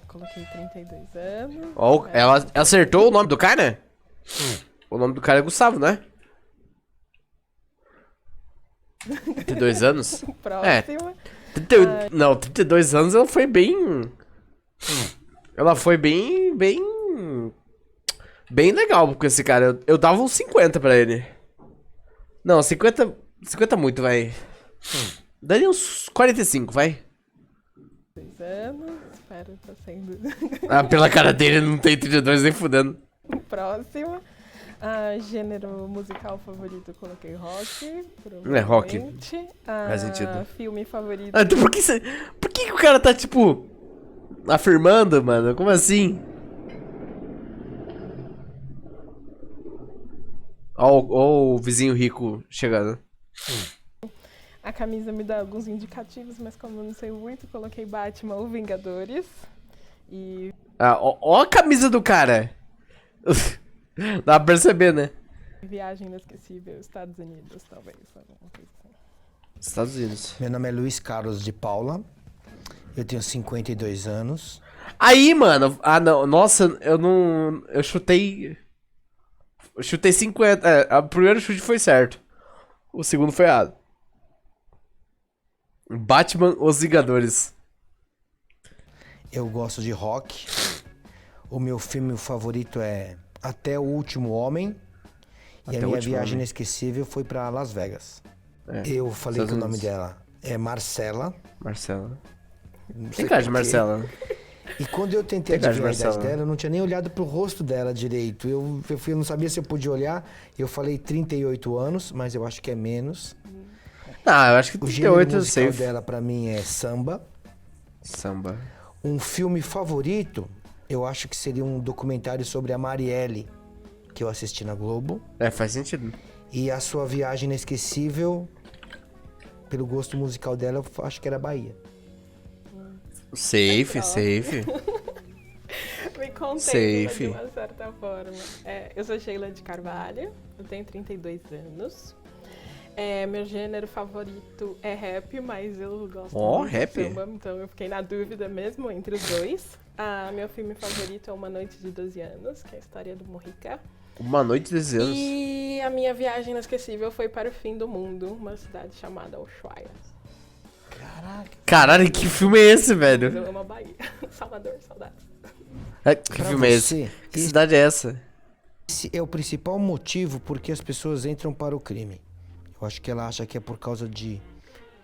Coloquei 32 anos. Ó, ela acertou o nome do cara? O nome do cara é Gustavo, né? 32 anos? Próxima. 32 anos ela foi bem. Ela foi bem legal com esse cara. Eu dava uns 50 pra ele. Não, 50 muito, vai. Daria uns 45, vai. 2 anos. Espero, tá sendo. Ah, pela cara dele não tem 32 nem fudendo. Próxima. Gênero musical favorito, eu coloquei rock. É, rock. Provavelmente. Faz sentido. Filme favorito. Ah, então por que o cara tá, tipo, afirmando, mano? Como assim? Ó o vizinho rico chegando. A camisa me dá alguns indicativos, mas como eu não sei muito, coloquei Batman ou Vingadores. E Ah, ó a camisa do cara. Dá pra perceber, né? viagem inesquecível, Estados Unidos, talvez. Alguma coisa assim. Estados Unidos. Meu nome é Luiz Carlos de Paula. Eu tenho 52 anos. Aí, mano. Ah, não. Nossa, eu não. Eu chutei. Eu chutei 50. É, o primeiro chute foi certo. O segundo foi errado. Batman, Os Vingadores. Eu gosto de rock. O meu filme favorito é Até o Último Homem. E Até a o minha Último viagem Homem. inesquecível foi pra Las Vegas. É, Eu falei Estados que o nome Unidos. dela é Marcela. Marcela. Não sei Tem cara de por quê. Marcela. E quando eu tentei Tem cara de adivinhar a idade Marcela. dela, eu não tinha nem olhado pro rosto dela direito. Eu não sabia se eu podia olhar. Eu falei 38 anos, mas eu acho que é menos. Ah, eu acho que O gênero 38 é musical safe. dela pra mim é samba. Samba. Um filme favorito, eu acho que seria um documentário sobre a Marielle, que eu assisti na Globo. É, faz sentido. E a sua viagem inesquecível, pelo gosto musical dela, eu acho que era Bahia. Safe, safe. Me contei Safe. de uma certa forma. Eu sou Sheila de Carvalho, eu tenho 32 anos. Meu gênero favorito é rap, mas eu gosto muito rap? de samba, então eu fiquei na dúvida mesmo entre os dois. Meu filme favorito é Uma Noite de 12 Anos, que é a história do Morrica. Uma noite de 10 anos. E a minha viagem inesquecível foi para o fim do mundo, uma cidade chamada Ushuaia. Caralho, que filme é esse, Mas velho? eu amo a Bahia. Salvador, saudades. Que Pra filme é você, esse? Que cidade é essa? Esse é o principal motivo por que as pessoas entram para o crime. Eu acho que ela acha que é por causa de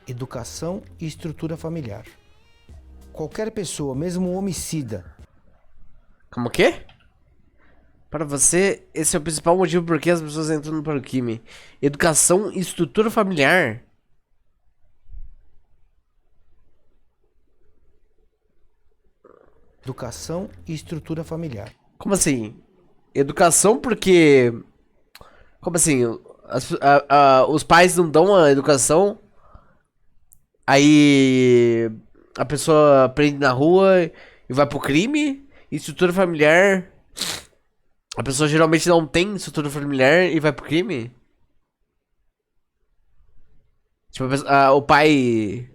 educação e estrutura familiar. Qualquer pessoa, mesmo um homicida, Como que é? Para você, esse é o principal motivo por que as pessoas entram para o crime. Educação e estrutura familiar. educação e estrutura familiar. Como assim? Educação porque... Como assim? Os pais não dão a educação, aí a pessoa aprende na rua e vai pro crime. E estrutura familiar, a pessoa geralmente não tem estrutura familiar e vai pro crime. Tipo, o pai...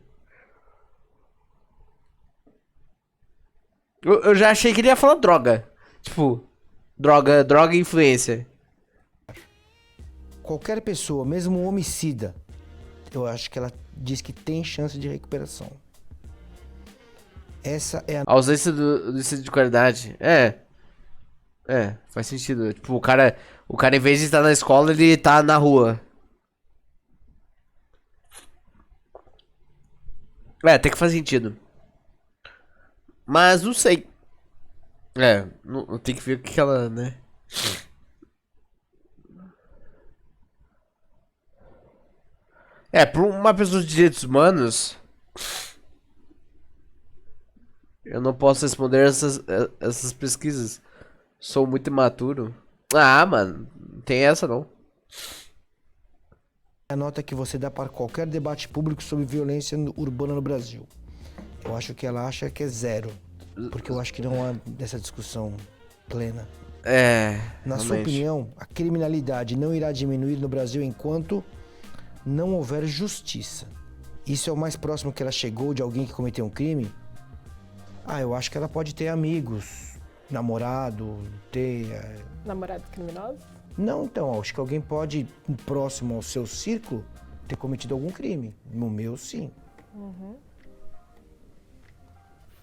Eu já achei que ele ia falar droga. Tipo, droga e influência. Qualquer pessoa, mesmo um homicida, eu acho que ela diz que tem chance de recuperação. Essa é a A ausência do ensino de qualidade. Faz sentido. Tipo, o cara em vez de estar na escola, ele tá na rua. Tem que fazer sentido. Mas não sei. Não tem que ver o que ela, né? Pra uma pessoa de direitos humanos, eu não posso responder essas pesquisas. Sou muito imaturo. Ah, mano, não tem essa não. nota que você dá para qualquer debate público sobre violência urbana no Brasil. Eu acho que ela acha que é 0, porque eu acho que não há dessa discussão plena. Na sua Realmente. opinião, a criminalidade não irá diminuir no Brasil enquanto não houver justiça. Isso é o mais próximo que ela chegou de alguém que cometeu um crime? Eu acho que ela pode ter amigos, namorado, ter... Namorados criminosos? Não, então, acho que alguém pode, próximo ao seu círculo, ter cometido algum crime. No meu, sim.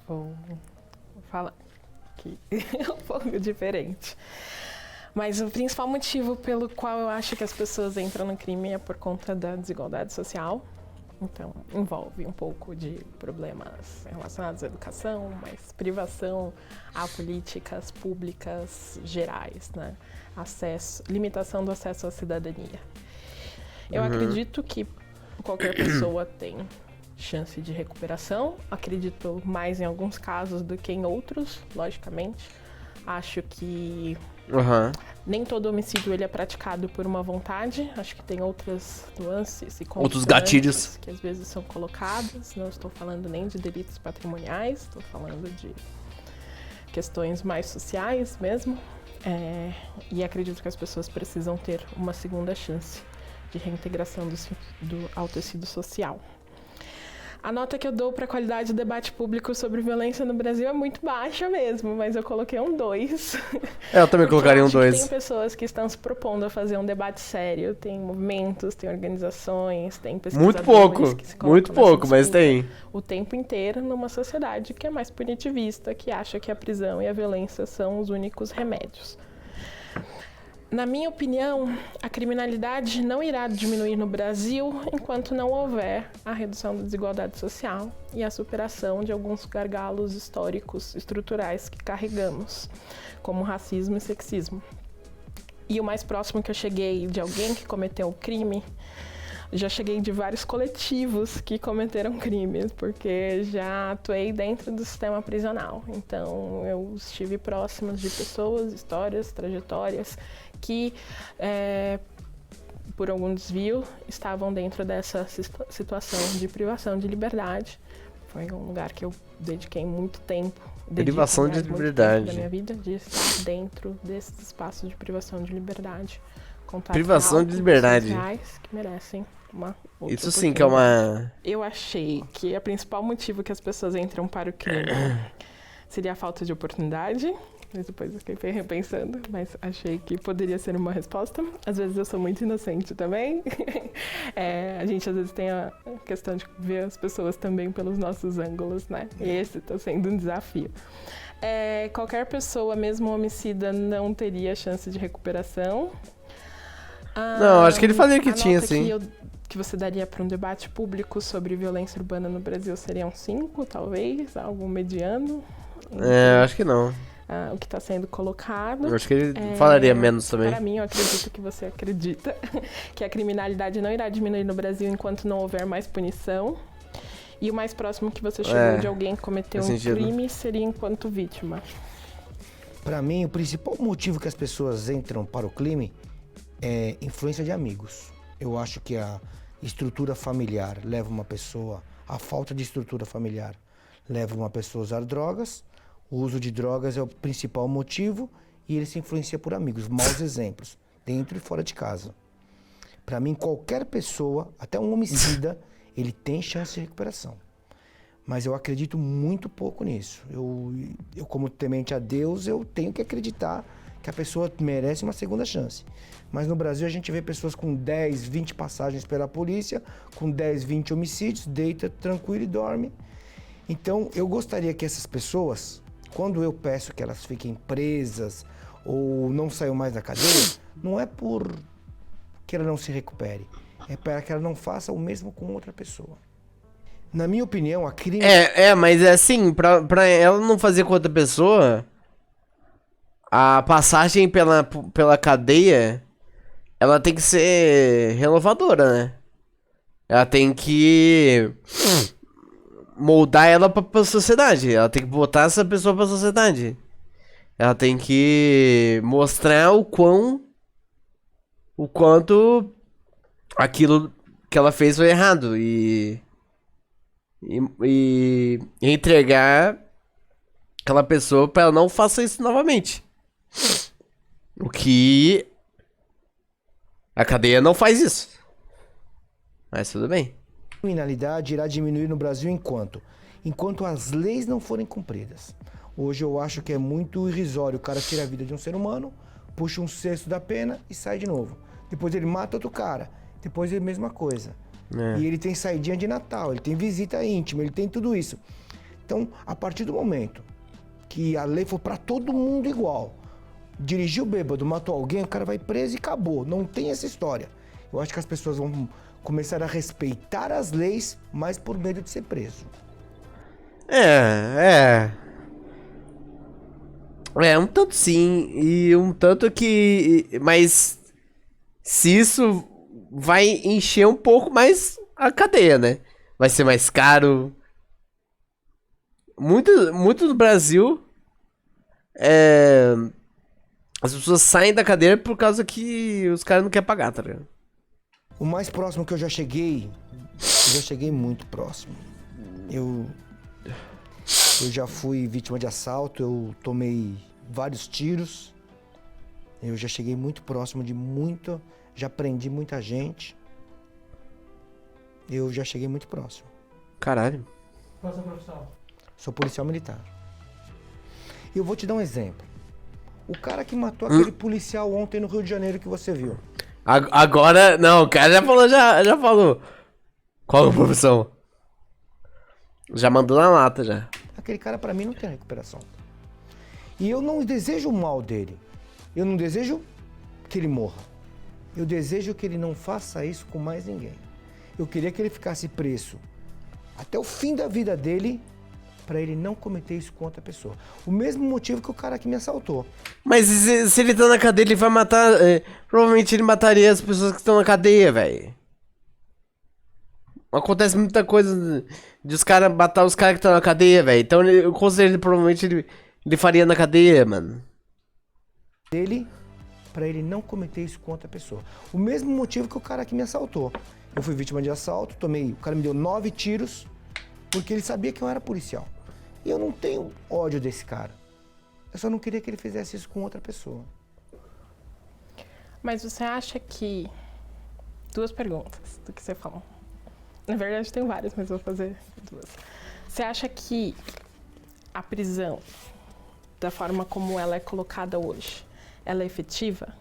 Bom, vou falar que é um pouco diferente. Mas o principal motivo pelo qual eu acho que as pessoas entram no crime é por conta da desigualdade social. Então, envolve um pouco de problemas relacionados à educação, mas privação a políticas públicas gerais, né? Limitação do acesso à cidadania. Eu acredito que qualquer pessoa tem chance de recuperação. Acredito mais em alguns casos do que em outros, logicamente. Acho que nem todo homicídio ele é praticado por uma vontade. Acho que tem outras nuances e outros gatilhos que às vezes são colocados. Não estou falando nem de delitos patrimoniais, estou falando de questões mais sociais mesmo. E acredito que as pessoas precisam ter uma segunda chance de reintegração ao tecido social. A nota que eu dou para a qualidade do debate público sobre violência no Brasil é muito baixa mesmo, mas eu coloquei um 2. Eu também colocaria um 2. Tem pessoas que estão se propondo a fazer um debate sério, tem movimentos, tem organizações, tem pesquisadores que se colocam muito pouco, mas tem. O tempo inteiro numa sociedade que é mais punitivista, que acha que a prisão e a violência são os únicos remédios. Na minha opinião, a criminalidade não irá diminuir no Brasil enquanto não houver a redução da desigualdade social e a superação de alguns gargalos históricos, estruturais que carregamos, como racismo e sexismo. E o mais próximo que eu cheguei de alguém que cometeu um crime, já cheguei de vários coletivos que cometeram crimes, porque já atuei dentro do sistema prisional. Então, eu estive próximo de pessoas, histórias, trajetórias que, por algum desvio, estavam dentro dessa situação de privação de liberdade. Foi um lugar que eu dediquei muito tempo. Privação de liberdade. Da minha vida, de estar dentro desses espaços de privação de liberdade. Privação de liberdade. Que merecem uma outra Isso sim que é uma... Eu achei que o principal motivo que as pessoas entram para o crime seria a falta de oportunidade. Mas depois eu fiquei repensando, mas achei que poderia ser uma resposta. Às vezes eu sou muito inocente também. A gente às vezes tem a questão de ver as pessoas também pelos nossos ângulos, né? E esse está sendo um desafio. Qualquer pessoa, mesmo homicida, não teria chance de recuperação. Não, acho que ele falou que tinha, sim. Que você daria para um debate público sobre violência urbana no Brasil seriam 5, talvez, algo mediano. Acho que não. O que está sendo colocado. Eu acho que ele falaria menos também. Para mim, eu acredito que você acredita que a criminalidade não irá diminuir no Brasil enquanto não houver mais punição. E o mais próximo que você chegou de alguém que cometeu um crime seria enquanto vítima. Para mim, o principal motivo que as pessoas entram para o crime é influência de amigos. Eu acho que a estrutura familiar leva uma pessoa... A falta de estrutura familiar leva uma pessoa a usar drogas. O uso de drogas é o principal motivo e ele se influencia por amigos, maus exemplos, dentro e fora de casa. Para mim, qualquer pessoa, até um homicida, ele tem chance de recuperação. Mas eu acredito muito pouco nisso. Eu como temente a Deus, eu tenho que acreditar que a pessoa merece uma segunda chance. Mas no Brasil a gente vê pessoas com 10, 20 passagens pela polícia, com 10, 20 homicídios, deita tranquilo e dorme. Então eu gostaria que essas pessoas, quando eu peço que elas fiquem presas ou não saiam mais da cadeia, não é por que ela não se recupere, é para que ela não faça o mesmo com outra pessoa. Na minha opinião, a crime... mas é assim, pra ela não fazer com outra pessoa, a passagem pela cadeia, ela tem que ser renovadora, né? Ela tem que moldar ela pra sociedade. Ela tem que botar essa pessoa pra sociedade. Ela tem que mostrar o quanto aquilo que ela fez foi errado. E entregar aquela pessoa pra ela não faça isso novamente. O que a cadeia não faz isso. Mas tudo bem. A criminalidade irá diminuir no Brasil enquanto enquanto as leis não forem cumpridas. Hoje eu acho que é muito irrisório. O cara tira a vida de um ser humano, puxa um sexto da pena e sai de novo. Depois ele mata outro cara. Depois é a mesma coisa. E ele tem saidinha de Natal, ele tem visita íntima, ele tem tudo isso. Então, a partir do momento que a lei for para todo mundo igual, dirigiu bêbado, matou alguém, o cara vai preso e acabou. Não tem essa história. Eu acho que as pessoas vão começar a respeitar as leis, mas por medo de ser preso. Um tanto sim, e um tanto que... Mas se isso vai encher um pouco mais a cadeia, né? Vai ser mais caro. Muito do Brasil, as pessoas saem da cadeia por causa que os caras não querem pagar, tá ligado? O mais próximo que eu já cheguei muito próximo. Eu já fui vítima de assalto, eu tomei vários tiros. Eu já cheguei muito próximo de muito, já prendi muita gente. Eu já cheguei muito próximo. Caralho. Qual a sua profissão? Sou policial militar. E eu vou te dar um exemplo. O cara que matou aquele policial ontem no Rio de Janeiro que você viu. Agora, não, o cara já falou. Qual a profissão? Já mandou na lata, já. Aquele cara pra mim não tem recuperação. E eu não desejo o mal dele. Eu não desejo que ele morra. Eu desejo que ele não faça isso com mais ninguém. Eu queria que ele ficasse preso até o fim da vida dele, pra ele não cometer isso com outra pessoa. O mesmo motivo que o cara que me assaltou. Mas se ele tá na cadeia, ele vai matar... provavelmente ele mataria as pessoas que estão na cadeia, velho. Acontece muita coisa de os caras matar os caras que estão na cadeia, velho. Então eu considero provavelmente ele faria na cadeia, mano. Dele, pra ele não cometer isso com outra pessoa. O mesmo motivo que o cara que me assaltou. Eu fui vítima de assalto, o cara me deu 9 tiros, porque ele sabia que eu era policial. E eu não tenho ódio desse cara. Eu só não queria que ele fizesse isso com outra pessoa. Mas você acha que... Duas perguntas do que você falou. Na verdade tem várias, mas eu vou fazer duas. Você acha que a prisão, da forma como ela é colocada hoje, ela é efetiva?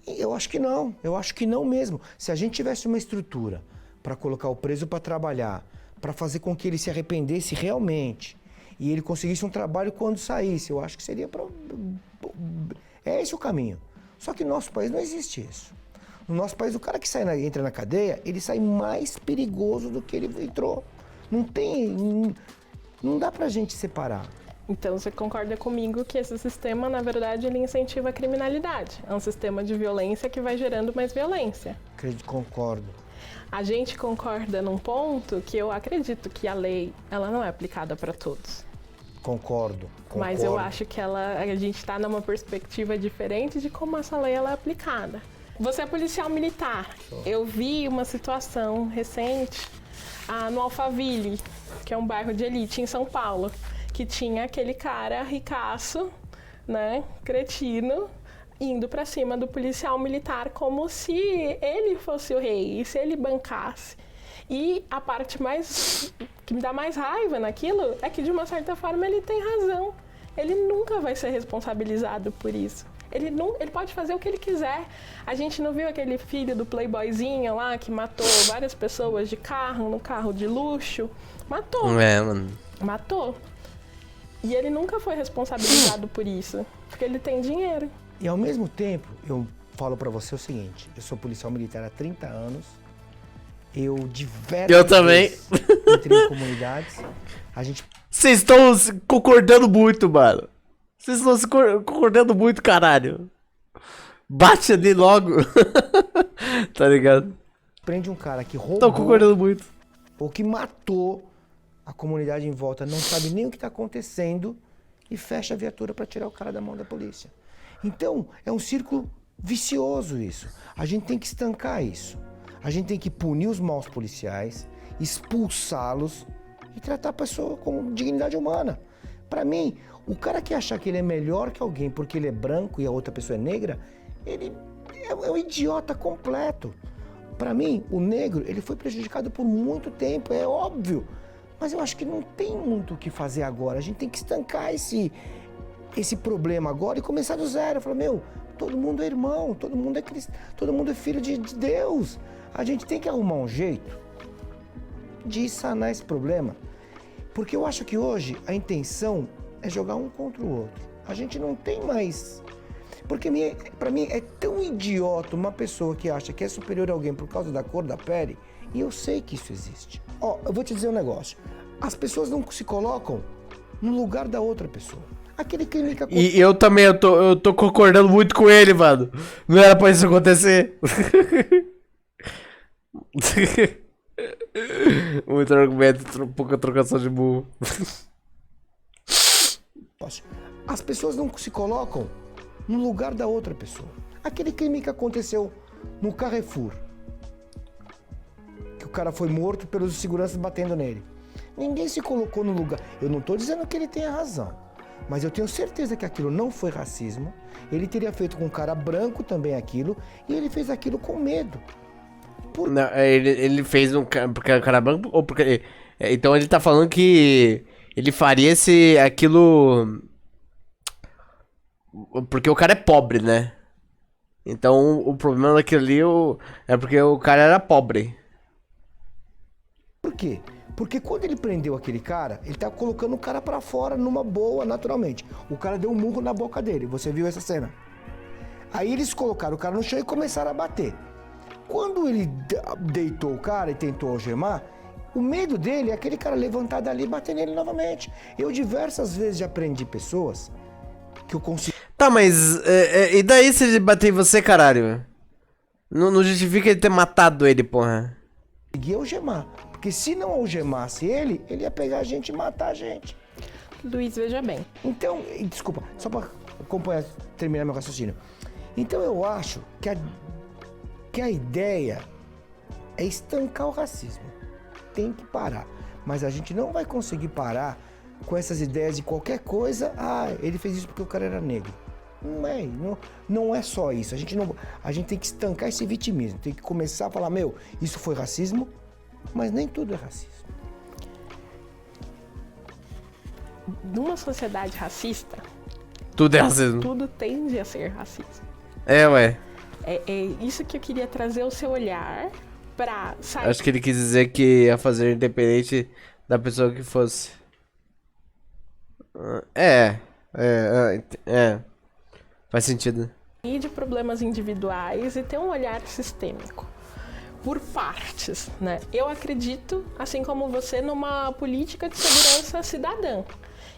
Eu acho que não. Eu acho que não mesmo. Se a gente tivesse uma estrutura para colocar o preso para trabalhar, para fazer com que ele se arrependesse realmente e ele conseguisse um trabalho quando saísse, eu acho que seria é esse o caminho. Só que no nosso país não existe isso. No nosso país, o cara que entra na cadeia, ele sai mais perigoso do que ele entrou. Não dá pra gente separar. Então você concorda comigo que esse sistema, na verdade, ele incentiva a criminalidade. É um sistema de violência que vai gerando mais violência. Concordo. A gente concorda num ponto que eu acredito que a lei, ela não é aplicada para todos. Concordo. Mas eu acho que a gente está numa perspectiva diferente de como essa lei ela é aplicada. Você é policial militar. Eu vi uma situação recente no Alphaville, que é um bairro de elite em São Paulo, que tinha aquele cara ricaço, né, cretino, indo pra cima do policial militar como se ele fosse o rei e se ele bancasse. E a parte que me dá mais raiva naquilo é que, de uma certa forma, ele tem razão. Ele nunca vai ser responsabilizado por isso. Ele pode fazer o que ele quiser. A gente não viu aquele filho do playboyzinho lá que matou várias pessoas de carro, no carro de luxo? Matou. Mano. Matou. E ele nunca foi responsabilizado por isso, porque ele tem dinheiro. E ao mesmo tempo, eu falo pra você o seguinte, eu sou policial militar há 30 anos, eu Eu também. Entrei em comunidades, Vocês estão concordando muito, mano. Vocês estão se concordando muito, caralho. Bate ali logo. Tá ligado? prende um cara que roubou... Estão concordando muito. Ou que matou, a comunidade em volta não sabe nem o que está acontecendo e fecha a viatura para tirar o cara da mão da polícia. Então, é um círculo vicioso isso. A gente tem que estancar isso. A gente tem que punir os maus policiais, expulsá-los e tratar a pessoa com dignidade humana. Para mim, o cara que achar que ele é melhor que alguém porque ele é branco e a outra pessoa é negra, ele é um idiota completo. Para mim, o negro, ele foi prejudicado por muito tempo, é óbvio. Mas eu acho que não tem muito o que fazer agora. A gente tem que estancar esse problema agora e começar do zero. Falar, meu, todo mundo é irmão, todo mundo é cristão, todo mundo é filho de Deus. A gente tem que arrumar um jeito de sanar esse problema. Porque eu acho que hoje a intenção é jogar um contra o outro. A gente não tem mais... Porque pra mim é tão idiota uma pessoa que acha que é superior a alguém por causa da cor da pele, e eu sei que isso existe. Ó, eu vou te dizer um negócio. As pessoas não se colocam no lugar da outra pessoa. Aquele crime que aconteceu... E eu também, eu tô concordando muito com ele, mano. Não era pra isso acontecer. Muito argumento, pouca trocação de burro. As pessoas não se colocam no lugar da outra pessoa. Aquele crime que aconteceu no Carrefour, que o cara foi morto pelos seguranças batendo nele. Ninguém se colocou no lugar. Eu não estou dizendo que ele tenha razão, mas eu tenho certeza que aquilo não foi racismo. Ele teria feito com um cara branco também aquilo, e ele fez aquilo com medo. Não, ele fez porque o cara branco ou porque... Então ele tá falando que ele faria aquilo... Porque o cara é pobre, né? Então o problema daquilo ali é porque o cara era pobre. Por quê? Porque quando ele prendeu aquele cara, ele tá colocando o cara pra fora numa boa, naturalmente. O cara deu um murro na boca dele, você viu essa cena? Aí eles colocaram o cara no chão e começaram a bater. Quando ele deitou o cara e tentou algemar, o medo dele é aquele cara levantar dali e bater nele novamente. Eu diversas vezes já prendi pessoas que eu consegui... Tá, mas e daí se ele bater em você, caralho? Não justifica ele ter matado ele, porra. Consegui algemar. Porque se não algemasse ele ia pegar a gente e matar a gente. Luiz, veja bem. Então, desculpa, só pra acompanhar, terminar meu raciocínio. Então eu acho que a ideia é estancar o racismo. Tem que parar. Mas a gente não vai conseguir parar com essas ideias de qualquer coisa. Ah, ele fez isso porque o cara era negro. Não é só isso. A gente tem que estancar esse vitimismo. Tem que começar a falar, meu, isso foi racismo, mas nem tudo é racismo. Numa sociedade racista, Tudo é racismo. tudo tende a ser racista. É, ué. É isso que eu queria trazer o seu olhar pra sair. Acho que ele quis dizer que ia fazer independente da pessoa que fosse. É. Faz sentido. De problemas individuais e ter um olhar sistêmico. Por partes, né? Eu acredito, assim como você, numa política de segurança cidadã.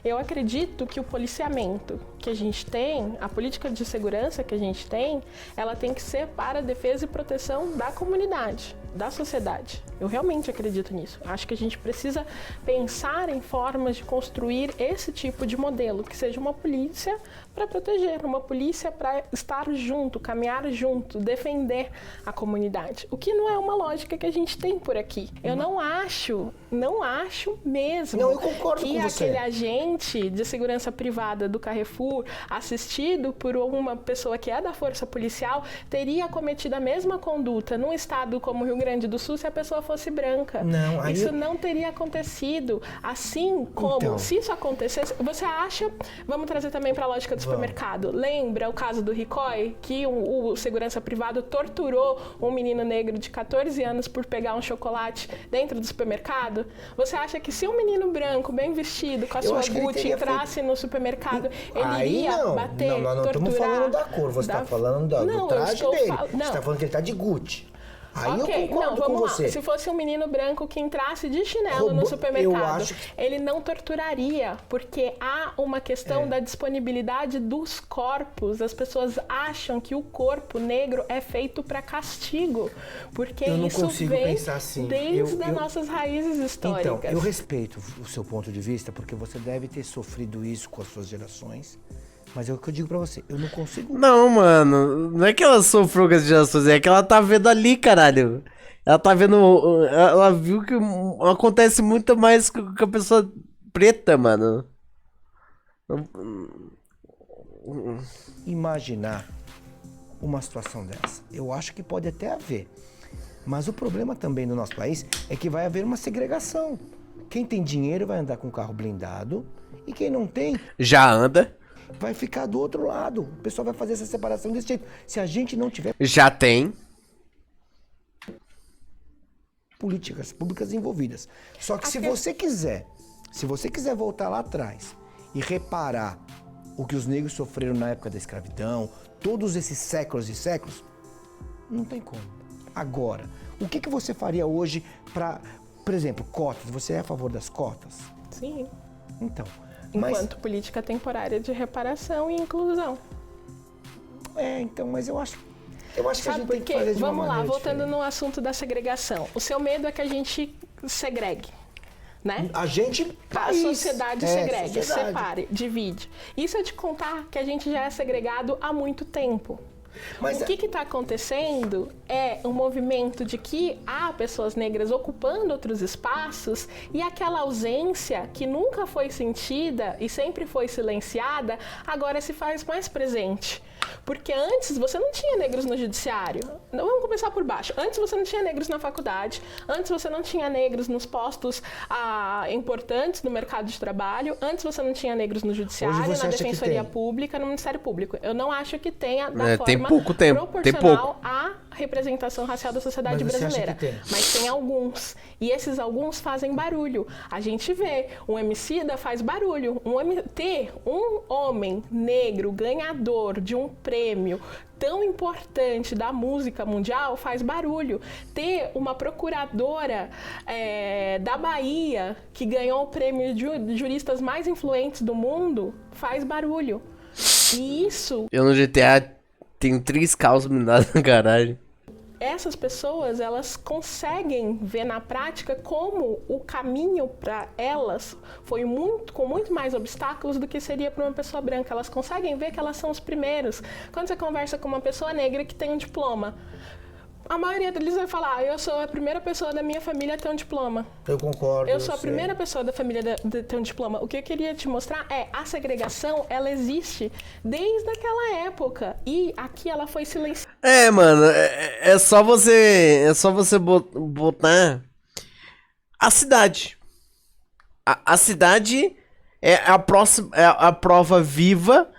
Eu acredito que o policiamento que a gente tem, a política de segurança que a gente tem, ela tem que ser para a defesa e proteção da comunidade, da sociedade. Eu realmente acredito nisso. Acho que a gente precisa pensar em formas de construir esse tipo de modelo, que seja uma polícia para proteger, uma polícia para estar junto, caminhar junto, defender a comunidade. O que não é uma lógica que a gente tem por aqui. Eu não acho mesmo Não, eu concordo que com você. aquele agente de segurança privada do Carrefour, assistido por uma pessoa que é da força policial, teria cometido a mesma conduta num estado como o Rio Grande do Sul se a pessoa fosse branca. Não, aí isso eu... não teria acontecido. Assim como, Então. se isso acontecesse, você acha... Vamos trazer também para a lógica do supermercado. Lembra o caso do Ricoy, que o segurança privado torturou um menino negro de 14 anos por pegar um chocolate dentro do supermercado? Você acha que se um menino branco, bem vestido, com a sua Gucci, entrasse no supermercado, ele iria bater, não estamos torturar? falando da cor, você está falando do traje dele. Você está falando que ele está de Gucci. Aí eu concordo com você. Lá. Se fosse um menino branco que entrasse de chinelo no supermercado, ele não torturaria, porque há uma questão da disponibilidade dos corpos. As pessoas acham que o corpo negro é feito para castigo, porque isso vem assim. desde as nossas raízes históricas. Então, eu respeito o seu ponto de vista, porque você deve ter sofrido isso com as suas gerações. Mas é o que eu digo pra você, eu não consigo... Não, mano, não é que ela sofreu com as gerações, é que ela tá vendo ali, caralho. Ela tá vendo, ela viu que acontece muito mais com a pessoa preta, mano. Imaginar uma situação dessa, eu acho que pode até haver. Mas o problema também no nosso país é que vai haver uma segregação. Quem tem dinheiro vai andar com carro blindado e quem não tem Já anda. vai ficar do outro lado. O pessoal vai fazer essa separação desse jeito. Se a gente não tiver Já tem. políticas públicas envolvidas. Só que se você quiser voltar lá atrás e reparar o que os negros sofreram na época da escravidão, todos esses séculos e séculos, não tem como. Agora, o que você faria hoje para, por exemplo, cotas? Você é a favor das cotas? Sim. Então, Enquanto política temporária de reparação e inclusão. mas eu acho que a Sabe gente por tem que quê? fazer de uma Vamos lá, maneira voltando diferente. no assunto da segregação. O seu medo é que a gente segregue, né? A gente, A país. sociedade segregue, sociedade. separe, divide. Isso é de contar que a gente já é segregado há muito tempo. Mas O que está acontecendo é um movimento de que há pessoas negras ocupando outros espaços e aquela ausência que nunca foi sentida e sempre foi silenciada, agora se faz mais presente. Porque antes você não tinha negros no judiciário. Vamos começar por baixo. Antes você não tinha negros na faculdade. Antes você não tinha negros nos postos importantes do mercado de trabalho. Antes você não tinha negros no judiciário, Hoje você na acha que Defensoria tem? Pública, no Ministério Público. Eu não acho que tenha da Tem forma pouco tempo, tem proporcional pouco. à representação racial da sociedade Mas você acha brasileira. que tem? Mas tem alguns. E esses alguns fazem barulho. A gente vê, um Emicida faz barulho. Ter um homem negro ganhador de um prêmio tão importante da música mundial faz barulho. Ter uma procuradora da Bahia que ganhou o prêmio de juristas mais influentes do mundo faz barulho. E isso, Eu no GTA tenho 3 carros blindados na garagem. essas pessoas, elas conseguem ver na prática como o caminho para elas foi com muito mais obstáculos do que seria para uma pessoa branca. Elas conseguem ver que elas são os primeiros. Quando você conversa com uma pessoa negra que tem um diploma, a maioria deles vai falar, eu sou a primeira pessoa da minha família a ter um diploma. Eu concordo. Eu sou a sei. primeira pessoa da família a ter um diploma. O que eu queria te mostrar é a segregação, ela existe desde aquela época. E aqui ela foi silenciada. Mano, é só você botar a cidade. A cidade é a próxima, é a prova viva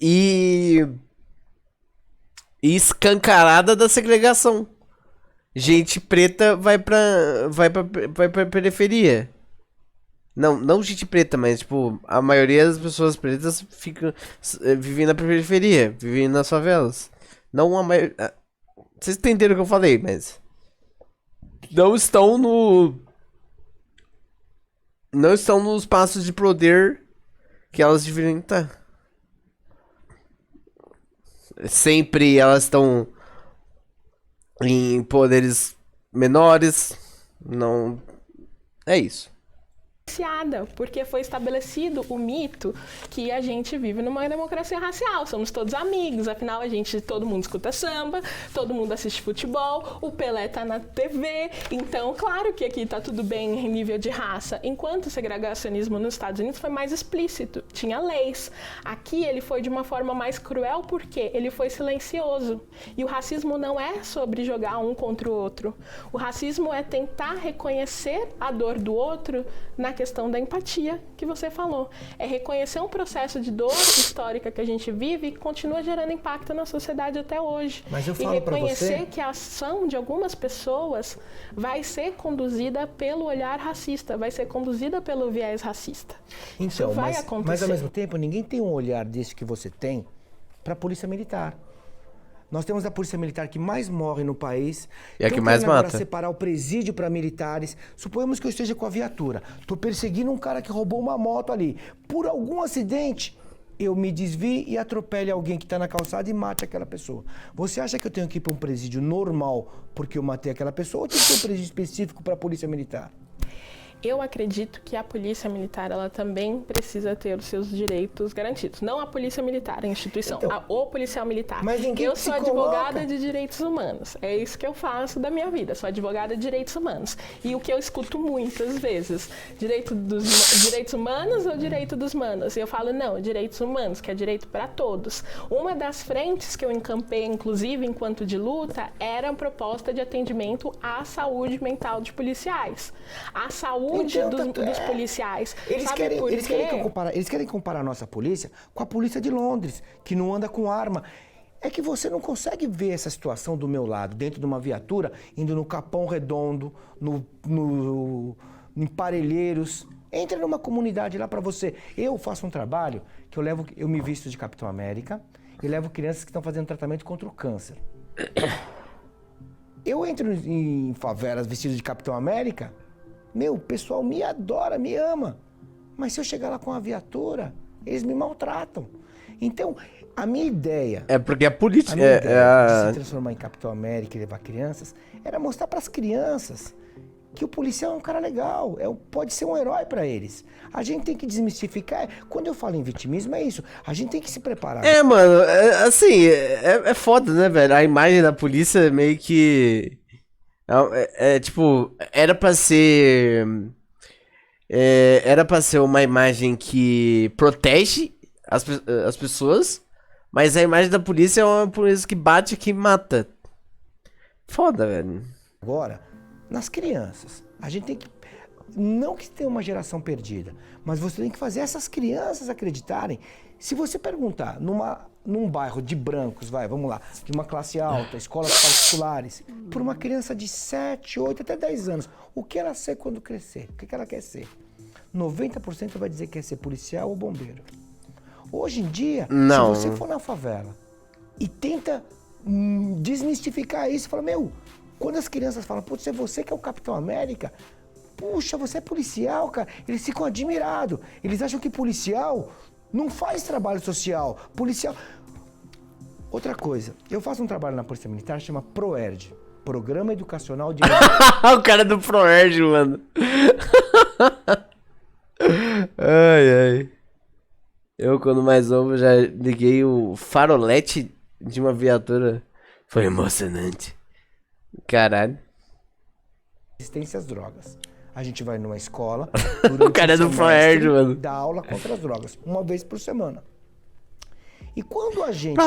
e escancarada da segregação. Gente preta vai pra periferia. Não gente preta, mas tipo, a maioria das pessoas pretas vivem na periferia, vivem nas favelas. Não a maioria. Vocês entenderam o que eu falei, mas não estão nos passos de poder que elas deveriam estar. Sempre elas estão em poderes menores. Não. É isso. Porque foi estabelecido o mito que a gente vive numa democracia racial, somos todos amigos, afinal todo mundo escuta samba, todo mundo assiste futebol, o Pelé tá na TV, então claro que aqui tá tudo bem em nível de raça, enquanto o segregacionismo nos Estados Unidos foi mais explícito, tinha leis. Aqui ele foi de uma forma mais cruel porque ele foi silencioso, e o racismo não é sobre jogar um contra o outro, o racismo é tentar reconhecer a dor do outro na questão da empatia que você falou. É reconhecer um processo de dor histórica que a gente vive e que continua gerando impacto na sociedade até hoje. Mas eu falo pra e reconhecer você que a ação de algumas pessoas vai ser conduzida pelo olhar racista, vai ser conduzida pelo viés racista. Isso Então, vai mas acontecer. ao mesmo tempo, ninguém tem um olhar desse que você tem para a Polícia Militar. Nós temos a Polícia Militar que mais morre no país. E a que Tão mais querendo agora mata. separar o presídio para militares. Suponhamos que eu esteja com a viatura. Estou perseguindo um cara que roubou uma moto ali. Por algum acidente, eu me desvie e atropele alguém que está na calçada e mate aquela pessoa. Você acha que eu tenho que ir para um presídio normal porque eu matei aquela pessoa ou tem que ter um presídio específico para a Polícia Militar? Eu acredito que a polícia militar, ela também precisa ter os seus direitos garantidos. Não a polícia militar, a instituição, Então, o policial militar. mas ninguém Eu se sou advogada coloca. de direitos humanos. É isso que eu faço da minha vida. Sou advogada de direitos humanos. E o que eu escuto muitas vezes, direitos humanos ou direito dos manos? E eu falo, não, direitos humanos, que é direito para todos. Uma das frentes que eu encampei, inclusive, enquanto de luta, era a proposta de atendimento à saúde mental de policiais. A saúde saúde Então, dos policiais. Eles Sabe querem, por eles, quê? querem comparar a nossa polícia com a polícia de Londres, que não anda com arma. É que você não consegue ver essa situação do meu lado, dentro de uma viatura, indo no Capão Redondo, em Parelheiros. Entra numa comunidade lá pra você. Eu faço um trabalho que eu me visto de Capitão América e levo crianças que estão fazendo tratamento contra o câncer. Eu entro em favelas vestido de Capitão América, o pessoal me adora, me ama. Mas se eu chegar lá com uma viatura, eles me maltratam. Então, a minha ideia... É porque a política... A minha ideia de se transformar em Capitão América e levar crianças era mostrar para as crianças que o policial é um cara legal, pode ser um herói para eles. A gente tem que desmistificar. Quando eu falo em vitimismo, é isso. A gente tem que se preparar. Mano, assim, é foda, né, velho? A imagem da polícia meio que... tipo, era pra ser... era pra ser uma imagem que protege as pessoas, mas a imagem da polícia é uma polícia que bate e que mata. Foda, velho. Agora, nas crianças, a gente tem que... Não que tenha uma geração perdida, mas você tem que fazer essas crianças acreditarem. Se você perguntar num bairro de brancos, vamos lá, de uma classe alta, escolas particulares, por uma criança de 7, 8, até 10 anos, o que ela quer quando crescer? O que ela quer ser? 90% vai dizer que quer ser policial ou bombeiro. Hoje em dia, não. Se você for na favela e tenta desmistificar isso, fala, quando as crianças falam, putz, é você que é o Capitão América, puxa, você é policial, cara. Eles ficam admirados. Eles acham que policial não faz trabalho social. Policial... Outra coisa, eu faço um trabalho na Polícia Militar, chama PROERD, Programa Educacional de... O cara do PROERD, mano. Ai. Eu, quando mais novo, já liguei o farolete de uma viatura. Foi emocionante. Caralho. Resistência às drogas. A gente vai numa escola, o cara do PROERD, mano. Dá aula contra as drogas, uma vez por semana. E quando a gente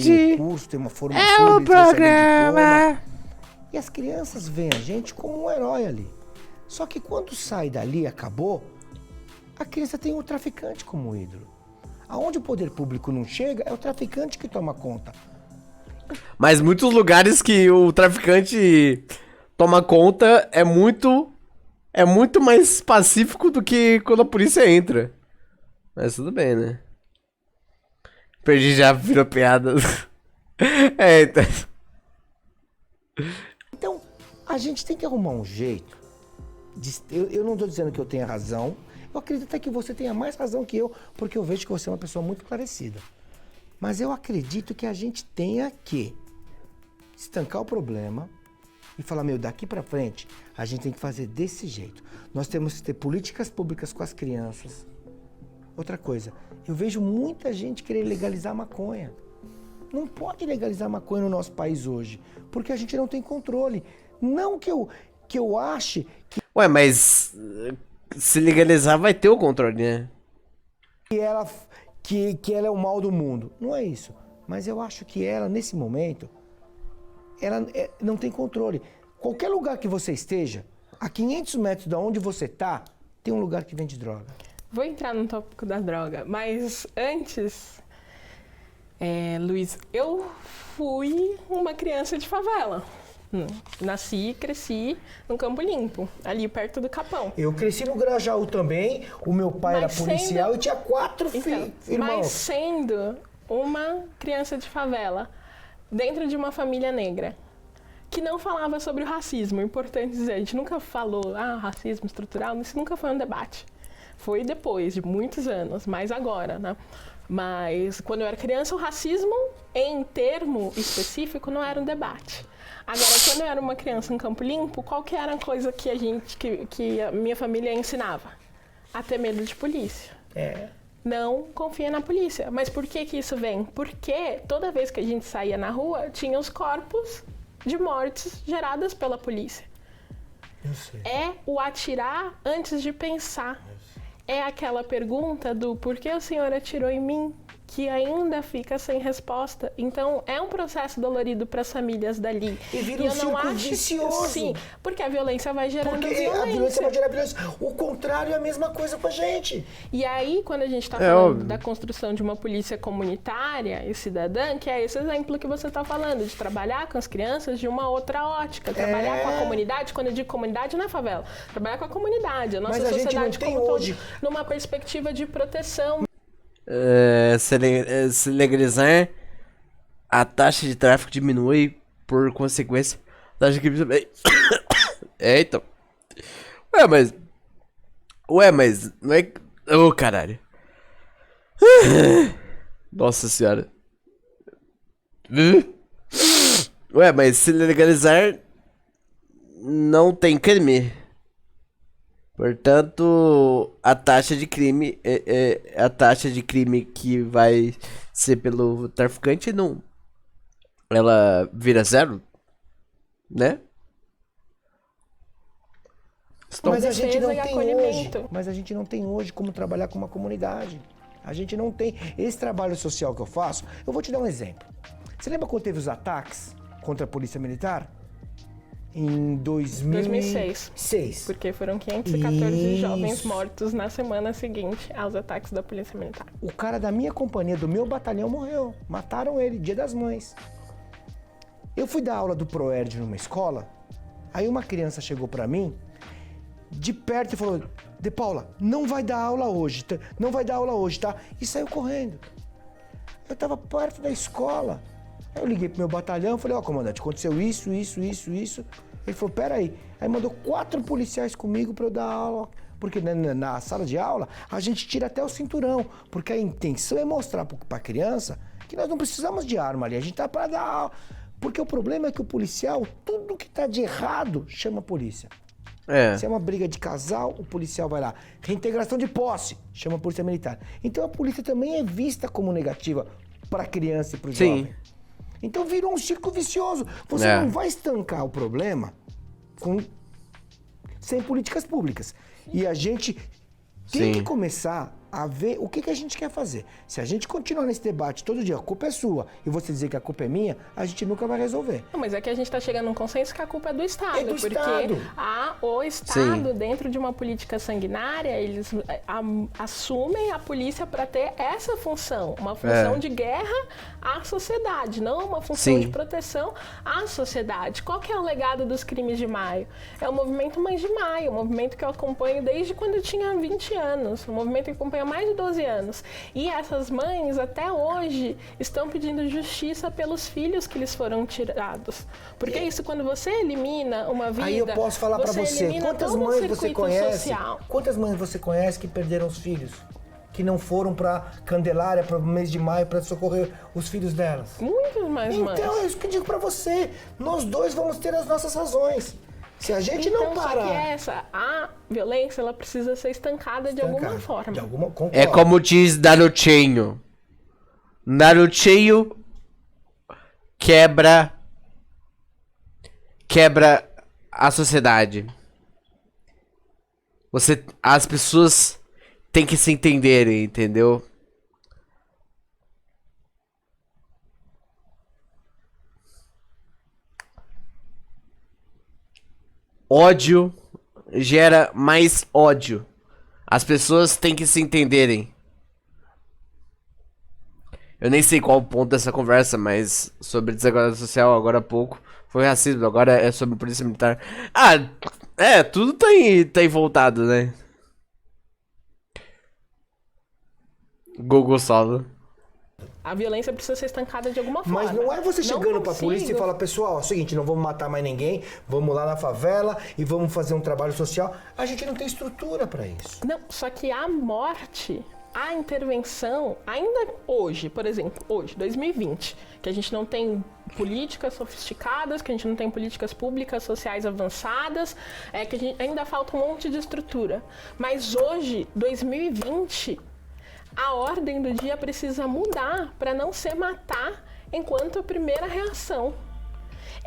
tem um curso, tem uma formação, é o programa. E as crianças veem a gente como um herói ali. Só que quando sai dali, acabou, a criança tem o traficante como ídolo. Aonde o poder público não chega, é o traficante que toma conta. Mas muitos lugares que o traficante toma conta é muito mais pacífico do que quando a polícia entra. Mas tudo bem, né? Perdi já, virou piada. Então... Então, a gente tem que arrumar um jeito. Eu não estou dizendo que eu tenha razão. Eu acredito até que você tenha mais razão que eu, porque eu vejo que você é uma pessoa muito esclarecida. Mas eu acredito que a gente tenha que estancar o problema e falar, daqui pra frente, a gente tem que fazer desse jeito. Nós temos que ter políticas públicas com as crianças. Outra coisa, eu vejo muita gente querer legalizar maconha. Não pode legalizar maconha no nosso país hoje, porque a gente não tem controle. Não que eu ache que... Ué, mas se legalizar vai ter o controle, né? Que ela é o mal do mundo. Não é isso. Mas eu acho que ela, nesse momento, ela não tem controle. Qualquer lugar que você esteja, a 500 metros de onde você tá, tem um lugar que vende droga. Vou entrar no tópico da droga, mas antes, Luiz, eu fui uma criança de favela. Nasci e cresci no Campo Limpo, ali perto do Capão. Eu cresci no Grajaú também, o meu pai era policial e tinha 4 filhos, irmãos. Mas sendo uma criança de favela, dentro de uma família negra, que não falava sobre o racismo, importante dizer, a gente nunca falou, racismo estrutural, isso nunca foi um debate. Foi depois de muitos anos, mais agora, né? Mas quando eu era criança, o racismo, em termo específico, não era um debate. Agora, quando eu era uma criança em Campo Limpo, qual que era a coisa que a minha família ensinava? A ter medo de polícia. Não confia na polícia. Mas por que isso vem? Porque toda vez que a gente saía na rua, tinha os corpos de mortes geradas pela polícia. Eu sei. É o atirar antes de pensar. É aquela pergunta do por que o senhor atirou em mim? que ainda fica sem resposta. Então, é um processo dolorido para as famílias dali. E vira um círculo vicioso. Sim, porque a violência vai gerando Porque violência. a violência vai gerar violência. O contrário é a mesma coisa com a gente. E aí, quando a gente está falando da construção de uma polícia comunitária e cidadã, que é esse exemplo que você está falando, de trabalhar com as crianças de uma outra ótica, trabalhar com a comunidade, quando eu digo comunidade, não é favela, trabalhar com a comunidade, a nossa Mas a gente sociedade não tem como hoje. todo, numa perspectiva de proteção. Se legalizar, a taxa de tráfico diminui, por consequência, a taxa de crime também. Então. Ué, mas não é. Ô, caralho. Nossa senhora. Ué, mas se legalizar, não tem crime. Portanto, a taxa de crime a taxa de crime que vai ser pelo traficante não, ela vira zero, né? Mas a gente não Defesa e tem hoje. acolhimento. Mas a gente não tem hoje como trabalhar com uma comunidade. A gente não tem. Esse trabalho social que eu faço, eu vou te dar um exemplo. Você lembra quando teve os ataques contra a Polícia Militar? Em 2006. 2006. Porque foram 514 Isso. jovens mortos na semana seguinte aos ataques da Polícia Militar. O cara da minha companhia, do meu batalhão, morreu. Mataram ele, Dia das Mães. Eu fui dar aula do Proerd numa escola, aí uma criança chegou pra mim, de perto, e falou: De Paula, não vai dar aula hoje, não vai dar aula hoje, tá? E saiu correndo. Eu tava perto da escola. Aí eu liguei pro meu batalhão, falei: comandante, aconteceu isso. Ele falou: peraí. Aí mandou 4 policiais comigo pra eu dar aula. Porque na sala de aula, a gente tira até o cinturão. Porque a intenção é mostrar pra criança que nós não precisamos de arma ali, a gente tá pra dar aula. Porque o problema é que o policial, tudo que tá de errado, chama a polícia. Se é uma briga de casal, o policial vai lá. Reintegração de posse, chama a polícia militar. Então a polícia também é vista como negativa pra criança e pro jovem. Então virou um círculo vicioso. Você não vai estancar o problema sem políticas públicas. E a gente tem que começar a ver o que a gente quer fazer. Se a gente continuar nesse debate todo dia, a culpa é sua, e você dizer que a culpa é minha, a gente nunca vai resolver. Não, mas é que a gente está chegando num consenso que a culpa é do Estado. É do porque Estado. o Estado, dentro de uma política sanguinária, eles assumem a polícia para ter essa função. Uma função de guerra à sociedade, não uma função de proteção à sociedade. Qual que é o legado dos crimes de maio? É o movimento Mães de Maio, um movimento que eu acompanho desde quando eu tinha 20 anos. Um movimento que acompanha há mais de 12 anos. E essas mães, até hoje, estão pedindo justiça pelos filhos que lhes foram tirados. Porque isso, quando você elimina uma vida... Aí eu posso falar pra você, quantas mães você conhece? Social. Quantas mães você conhece que perderam os filhos? Que não foram pra Candelária, para o mês de maio, pra socorrer os filhos delas? Muitas mais mães. Então, é isso que eu digo pra você. Nós dois vamos ter as nossas razões. Se a gente não parar... Só que a violência, ela precisa ser estancada de alguma forma. É como diz Narutinho. Narutinho quebra a sociedade. As pessoas têm que se entenderem, entendeu? Ódio gera mais ódio. As pessoas têm que se entenderem. Eu nem sei qual o ponto dessa conversa, mas sobre desigualdade social agora há pouco foi racismo, agora é sobre polícia militar. Tudo tá aí voltado, né? Gogo solo. A violência precisa ser estancada de alguma forma. Mas não é você chegando pra polícia e falar: pessoal, é o seguinte, não vamos matar mais ninguém, vamos lá na favela e vamos fazer um trabalho social. A gente não tem estrutura pra isso. Não, só que a morte, a intervenção, ainda hoje, por exemplo, hoje, 2020, que a gente não tem políticas sofisticadas, que a gente não tem políticas públicas sociais avançadas, que a gente, ainda falta um monte de estrutura. Mas hoje, 2020... a ordem do dia precisa mudar para não ser matar enquanto a primeira reação.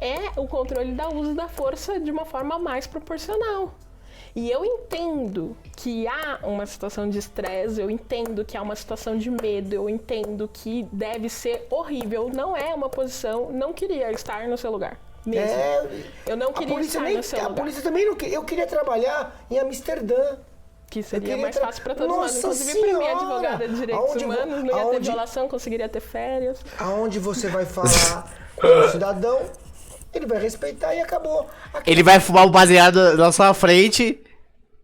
É o controle do uso da força de uma forma mais proporcional. E eu entendo que há uma situação de estresse, eu entendo que há uma situação de medo, eu entendo que deve ser horrível, não é uma posição, não queria estar no seu lugar. Mesmo. Eu não queria estar no seu lugar. A polícia também não queria. Eu queria trabalhar em Amsterdã. Que seria mais fácil para todos nós. Inclusive, para mim, advogada de direitos humanos, não ia ter violação, conseguiria ter férias. Aonde você vai falar com o cidadão, ele vai respeitar e acabou. Aqui Ele vai fumar um baseado na sua frente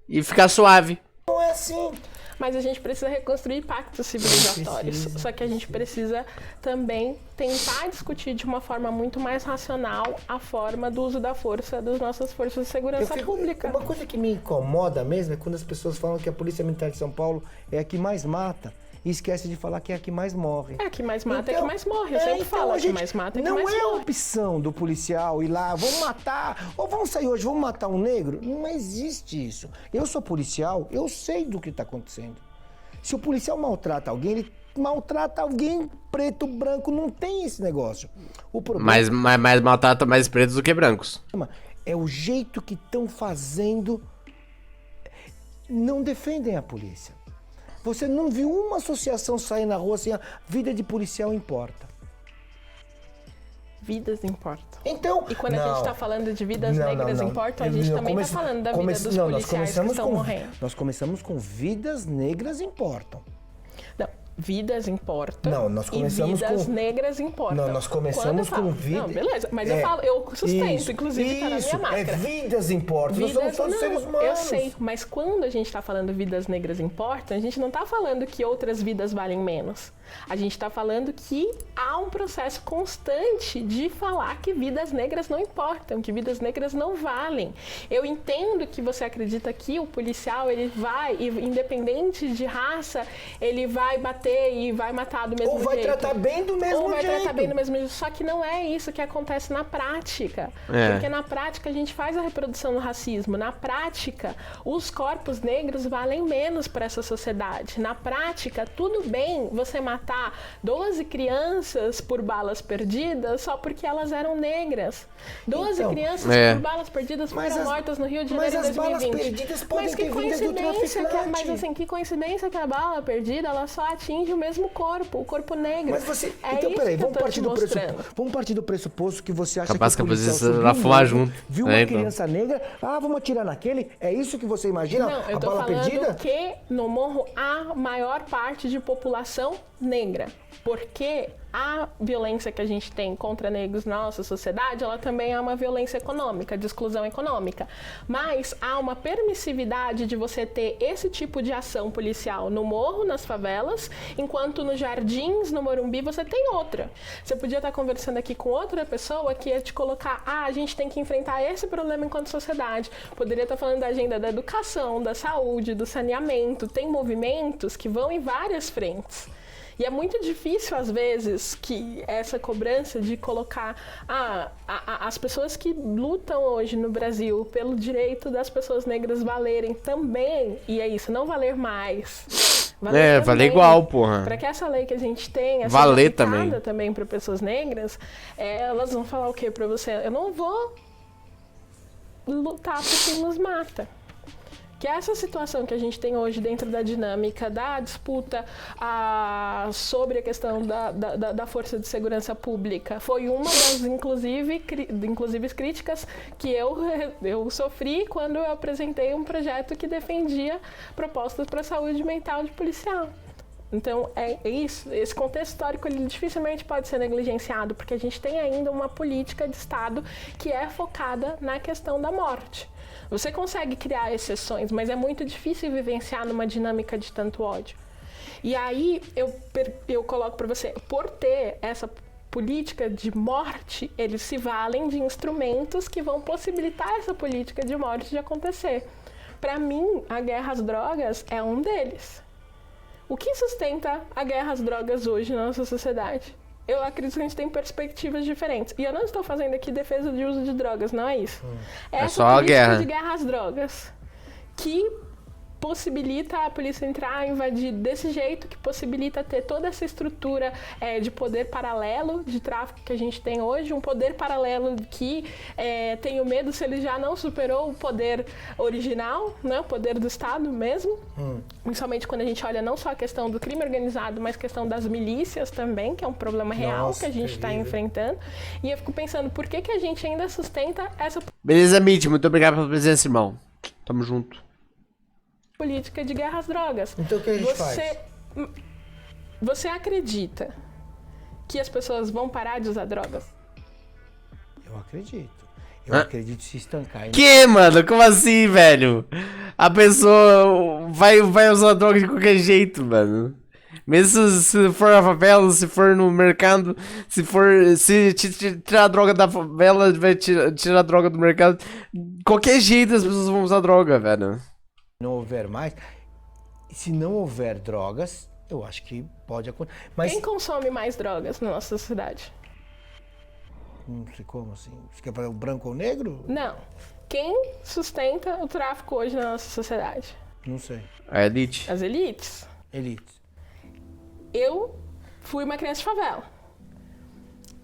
e ficar suave. não é assim. Mas a gente precisa reconstruir pactos civilizatórios. Só que a gente precisa também tentar discutir de uma forma muito mais racional a forma do uso da força das nossas forças de segurança pública. Uma coisa que me incomoda mesmo é quando as pessoas falam que a Polícia Militar de São Paulo é a que mais mata e esquece de falar que é a que mais morre. É a que mais mata, é a que mais morre. Eu sempre falo, a que mais mata é a que mais morre. Não é a opção do policial ir lá, vamos matar, ou vamos sair hoje, vamos matar um negro. Não existe isso. Eu sou policial, eu sei do que está acontecendo. Se o policial maltrata alguém, ele maltrata alguém preto, branco, não tem esse negócio. O problema Mas maltrata mais pretos do que brancos. é o jeito que estão fazendo. Não defendem a polícia. Você não viu uma associação sair na rua assim, a vida de policial importa. Vidas importam. Então, E quando a gente está falando de vidas negras importam, a gente também está falando da vida dos policiais que estão morrendo. Nós começamos com vidas negras importam. Não, vidas importam. Não, nós começamos e vidas com... negras importam. Não, nós começamos com vida... Não, beleza, mas eu sustento, inclusive, tá na minha máscara. Vidas importam, nós somos todos seres humanos. Eu sei, mas quando a gente está falando vidas negras importam, a gente não está falando que outras vidas valem menos. A gente está falando que há um processo constante de falar que vidas negras não importam, que vidas negras não valem. Eu entendo que você acredita que o policial, ele vai, independente de raça, ele vai bater e vai matar do mesmo jeito. Ou vai tratar bem do mesmo jeito. Ou vai tratar bem do mesmo jeito. Só que não é isso que acontece na prática. Porque na prática a gente faz a reprodução do racismo. Na prática, os corpos negros valem menos para essa sociedade. Na prática, tudo bem você matar 12 crianças por balas perdidas só porque elas eram negras. 12 crianças por balas perdidas foram mortas no Rio de Janeiro em 2020. Mas as balas perdidas podem mas que ter vindo do traficante. Mas assim, que coincidência que a bala perdida, ela só atinge o mesmo corpo, o corpo negro. Mas você... É então, isso peraí, que vamos vamos partir do pressuposto que você acha Capaz que o que policial você subiu vai fumar um junto. viu uma criança negra, vamos atirar naquele? É isso que você imagina? Não, eu a tô bala falando perdida? que no Morro há maior parte de população negra. Porque a violência que a gente tem contra negros na nossa sociedade, ela também é uma violência econômica, de exclusão econômica. Mas há uma permissividade de você ter esse tipo de ação policial no morro, nas favelas, enquanto nos jardins, no Morumbi, você tem outra. Você podia estar conversando aqui com outra pessoa que ia te colocar, a gente tem que enfrentar esse problema enquanto sociedade. Poderia estar falando da agenda da educação, da saúde, do saneamento. Tem movimentos que vão em várias frentes. E é muito difícil, às vezes, que essa cobrança de colocar as pessoas que lutam hoje no Brasil pelo direito das pessoas negras valerem também, e é isso, não valer mais. Valer igual, porra. Para que essa lei que a gente tem, valer também para pessoas negras, elas vão falar o quê para você? Eu não vou lutar por quem nos mata. Que essa situação que a gente tem hoje dentro da dinâmica da disputa sobre a questão da força de segurança pública foi uma das, inclusive críticas que eu sofri quando eu apresentei um projeto que defendia propostas para a saúde mental de policial. Então, é isso. Esse contexto histórico ele dificilmente pode ser negligenciado, porque a gente tem ainda uma política de Estado que é focada na questão da morte. Você consegue criar exceções, mas é muito difícil vivenciar numa dinâmica de tanto ódio. E aí, eu coloco para você, por ter essa política de morte, eles se valem de instrumentos que vão possibilitar essa política de morte de acontecer. Para mim, a guerra às drogas é um deles. O que sustenta a guerra às drogas hoje na nossa sociedade? Eu acredito que a gente tem perspectivas diferentes. E eu não estou fazendo aqui defesa de uso de drogas, não é isso. É só a guerra. De guerra às drogas. Que possibilita a polícia entrar, invadir desse jeito, que possibilita ter toda essa estrutura de poder paralelo de tráfico que a gente tem hoje, um poder paralelo que tenho medo se ele já não superou o poder original, né, o poder do Estado mesmo, principalmente quando a gente olha não só a questão do crime organizado, mas a questão das milícias também, que é um problema real que a gente está enfrentando. E eu fico pensando, por que a gente ainda sustenta essa Beleza, Mitch, muito obrigado pela presença, irmão. Tamo junto. política de guerra às drogas? Então o que a gente faz? Você acredita que as pessoas vão parar de usar drogas? Eu acredito. Eu acredito se estancar. Que, mano? Como assim, velho? A pessoa vai usar droga de qualquer jeito, mano. Mesmo se for na favela, se for no mercado, se tirar a droga da favela, vai tirar a droga do mercado. Qualquer jeito as pessoas vão usar droga, velho. Não houver mais, se não houver drogas, eu acho que pode acontecer. Mas Quem consome mais drogas na nossa sociedade? não sei como assim. Você quer falar o branco ou o negro? Não. Quem sustenta o tráfico hoje na nossa sociedade? Não sei. A elite. As elites. Elite. Eu fui uma criança de favela.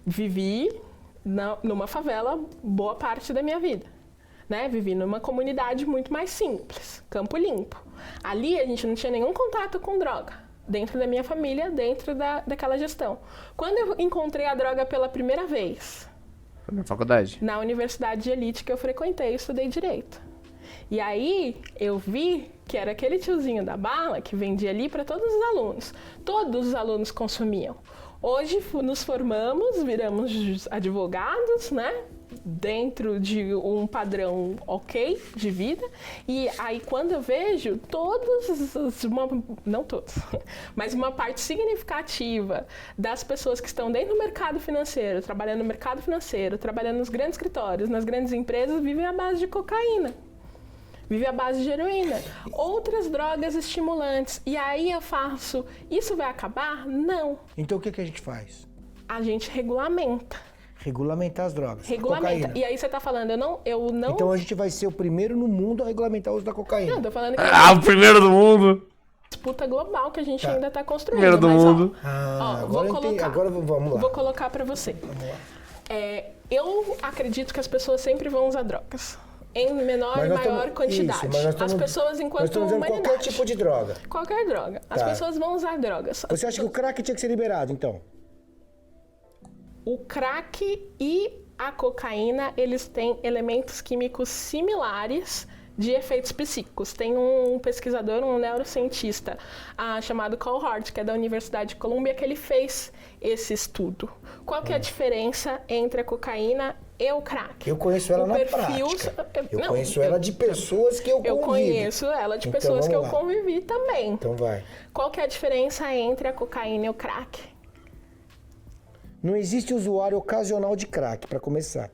Vivi numa favela boa parte da minha vida. Né? Vivi numa comunidade muito mais simples, Campo Limpo. Ali a gente não tinha nenhum contato com droga, dentro da minha família, dentro daquela gestão. Quando eu encontrei a droga pela primeira vez, Foi na faculdade. na universidade de elite que eu frequentei, eu estudei Direito. E aí eu vi que era aquele tiozinho da bala que vendia ali para todos os alunos. Todos os alunos consumiam. Hoje nos formamos, viramos advogados, né? Dentro de um padrão ok de vida, e aí quando eu vejo não todos, mas uma parte significativa das pessoas que estão dentro do mercado financeiro, trabalhando no mercado financeiro, trabalhando nos grandes escritórios, nas grandes empresas, vivem à base de cocaína, vivem à base de heroína, outras drogas estimulantes. E aí eu faço, isso vai acabar? Não. Então o que a gente faz? A gente regulamenta. Regulamentar as drogas. Regulamenta. Cocaína. E aí você tá falando, eu não... Então a gente vai ser o primeiro no mundo a regulamentar o uso da cocaína. Não, tô falando que Ah, o primeiro do mundo. disputa global que a gente Tá. ainda tá construindo. Primeiro do mas, mundo. Ah, ó, agora eu entendi. Agora vamos lá. Vou colocar pra você. Vamos lá. Eu acredito que as pessoas sempre vão usar drogas. Em menor Mas e nós maior estamos- quantidade. isso, mas nós estamos- As pessoas Nós enquanto estamos dizendo humanidade. qualquer tipo de droga. Qualquer droga. As Tá. pessoas vão usar drogas. Você acha que o crack tinha que ser liberado, então? O crack e a cocaína, eles têm elementos químicos similares de efeitos psíquicos. Tem um pesquisador, um neurocientista, chamado Cole Hart, que é da Universidade de Columbia, que ele fez esse estudo. Qual que é a diferença entre a cocaína e o crack? Eu conheço ela O na perfil- prática. Eu Não, conheço ela de pessoas que eu convivo. Eu conheço ela de Então, pessoas que eu vamos lá. convivi também. Então vai. Qual que é a diferença entre a cocaína e o crack? Não existe usuário ocasional de crack, para começar.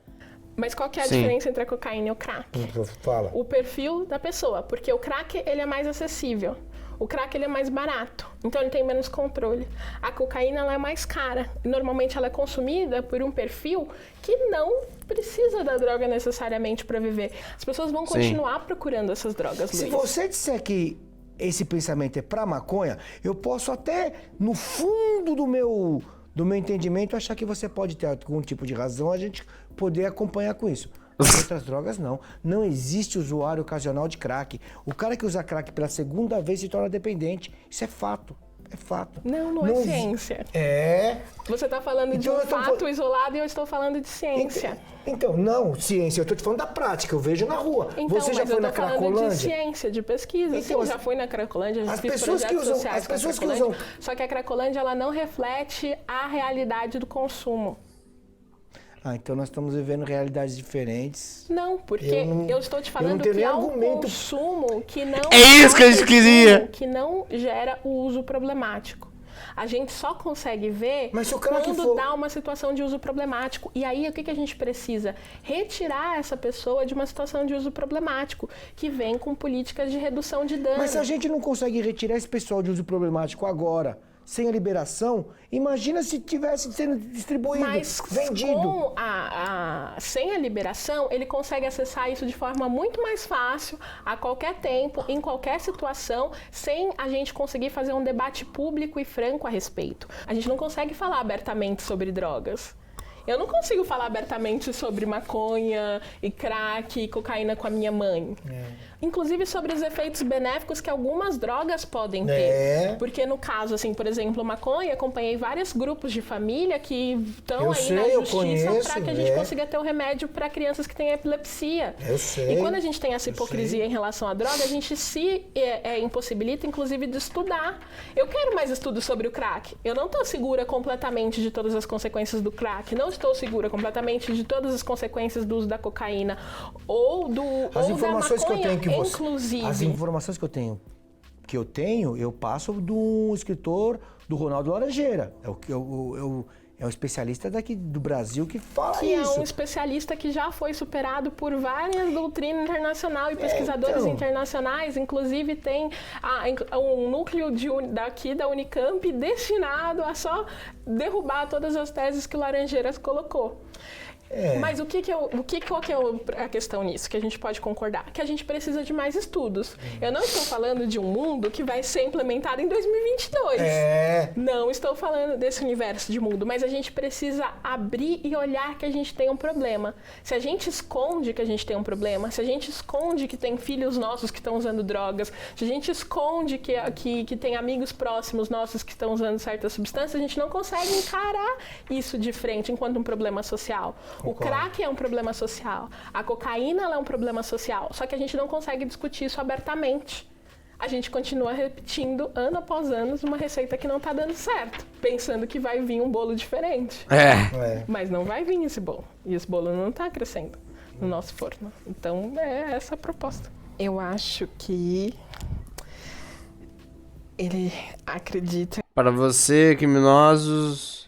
Mas qual que é a Sim. diferença entre a cocaína e o crack? Fala. O perfil da pessoa, porque o crack ele é mais acessível, o crack ele é mais barato, então ele tem menos controle. A cocaína ela é mais cara, e normalmente ela é consumida por um perfil que não precisa da droga necessariamente para viver. As pessoas vão Sim. continuar procurando essas drogas, Se Luiz. você disser que esse pensamento é pra maconha, eu posso até, no fundo do meu entendimento, achar que você pode ter algum tipo de razão, a gente poder acompanhar com isso. As outras drogas, não. Não existe usuário ocasional de crack. O cara que usa crack pela segunda vez se torna dependente. Isso é fato. É fato. Não é exi- ciência. É. Você está falando de Então um eu tô fato fal- isolado e eu estou falando de ciência. Então, não, ciência. Eu tô te falando da prática. Eu vejo na rua. Então, Você já mas foi eu na tô falando de Cracolândia? ciência, de pesquisa. Então, Sim, já fui na Cracolândia, já as fiz pessoas que projetos usam- sociais as com a pessoas que Cracolândia. usam- Só que a Cracolândia, ela não reflete a realidade do consumo. Ah, então nós estamos vivendo realidades diferentes. Não, porque eu estou te eu não falando tenho que nem há um argumento. consumo que não... É isso que a gente consumo queria. Que não gera o uso problemático. A gente só consegue ver Mas se o crack quando for- dá uma situação de uso problemático. E aí, o que a gente precisa? Retirar essa pessoa de uma situação de uso problemático, que vem com políticas de redução de dano. Mas se a gente não consegue retirar esse pessoal de uso problemático agora, sem a liberação, imagina se tivesse sendo distribuído, Mas vendido. sem a liberação, ele consegue acessar isso de forma muito mais fácil, a qualquer tempo, em qualquer situação, sem a gente conseguir fazer um debate público e franco a respeito. A gente não consegue falar abertamente sobre drogas. Eu não consigo falar abertamente sobre maconha e crack e cocaína com a minha mãe. Inclusive sobre os efeitos benéficos que algumas drogas podem ter. Porque no caso, assim, por exemplo, maconha, acompanhei vários grupos de família que estão aí na justiça para que a gente consiga ter o remédio para crianças que têm epilepsia. Eu sei. E quando a gente tem essa hipocrisia em relação à droga, a gente se impossibilita, inclusive, de estudar. Eu quero mais estudos sobre o crack. Eu não estou segura completamente de todas as consequências do crack. Não estou segura completamente de todas as consequências do uso da cocaína ou As informações da maconha, que eu tenho que você, inclusive. as informações que eu tenho, eu passo do escritor do Ronaldo Laranjeira. É um especialista daqui do Brasil que fala que isso. É um especialista que já foi superado por várias doutrinas internacionais e pesquisadores internacionais. Inclusive tem um núcleo daqui da Unicamp destinado a só derrubar todas as teses que o Laranjeiras colocou. Mas qual que é a questão nisso, que a gente pode concordar? Que a gente precisa de mais estudos. Eu não estou falando de um mundo que vai ser implementado em 2022. Não estou falando desse universo de mundo, mas a gente precisa abrir e olhar que a gente tem um problema. Se a gente esconde que a gente tem um problema, se a gente esconde que tem filhos nossos que estão usando drogas, se a gente esconde que tem amigos próximos nossos que estão usando certas substâncias, a gente não consegue encarar isso de frente enquanto um problema social. O crack é um problema social, a cocaína ela é um problema social, só que a gente não consegue discutir isso abertamente. A gente continua repetindo, ano após ano, uma receita que não está dando certo, pensando que vai vir um bolo diferente. Mas não vai vir esse bolo, e esse bolo não está crescendo no nosso forno. Então, é essa a proposta. Eu acho que ele acredita... Para você, criminosos...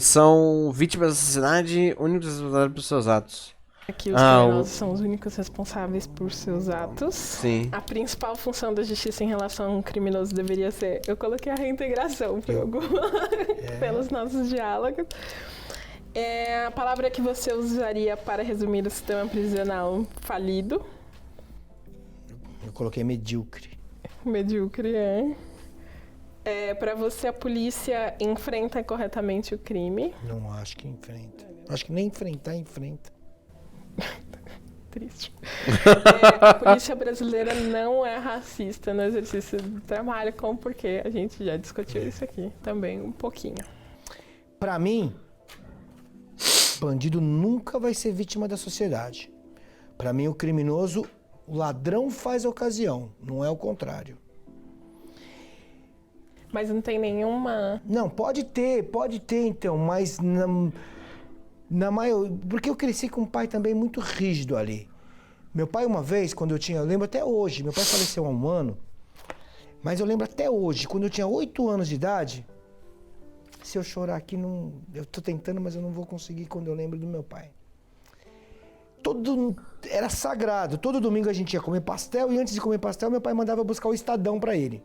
são vítimas da sociedade únicos responsáveis por seus atos. Que os criminosos são os únicos responsáveis por seus atos. Sim. A principal função da justiça em relação a um criminoso deveria ser... Eu coloquei a reintegração pelos nossos diálogos. A palavra que você usaria para resumir o sistema prisional falido? Eu coloquei medíocre. Medíocre, para você, a polícia enfrenta corretamente o crime? Não acho que enfrenta. Acho que nem enfrenta. Triste. A polícia brasileira não é racista no exercício do trabalho, como porque a gente já discutiu isso aqui também um pouquinho. Pra mim, bandido nunca vai ser vítima da sociedade. Pra mim, o criminoso, o ladrão faz ocasião, não é o contrário. Mas não tem nenhuma... Não, pode ter então, mas na maioria... Porque eu cresci com um pai também muito rígido ali. Meu pai uma vez, quando eu lembro até hoje, meu pai faleceu há um ano, mas eu lembro até hoje, quando eu tinha 8 anos de idade, se eu chorar aqui, eu tô tentando, mas eu não vou conseguir quando eu lembro do meu pai. Era sagrado, todo domingo a gente ia comer pastel, e antes de comer pastel, meu pai mandava buscar o Estadão pra ele.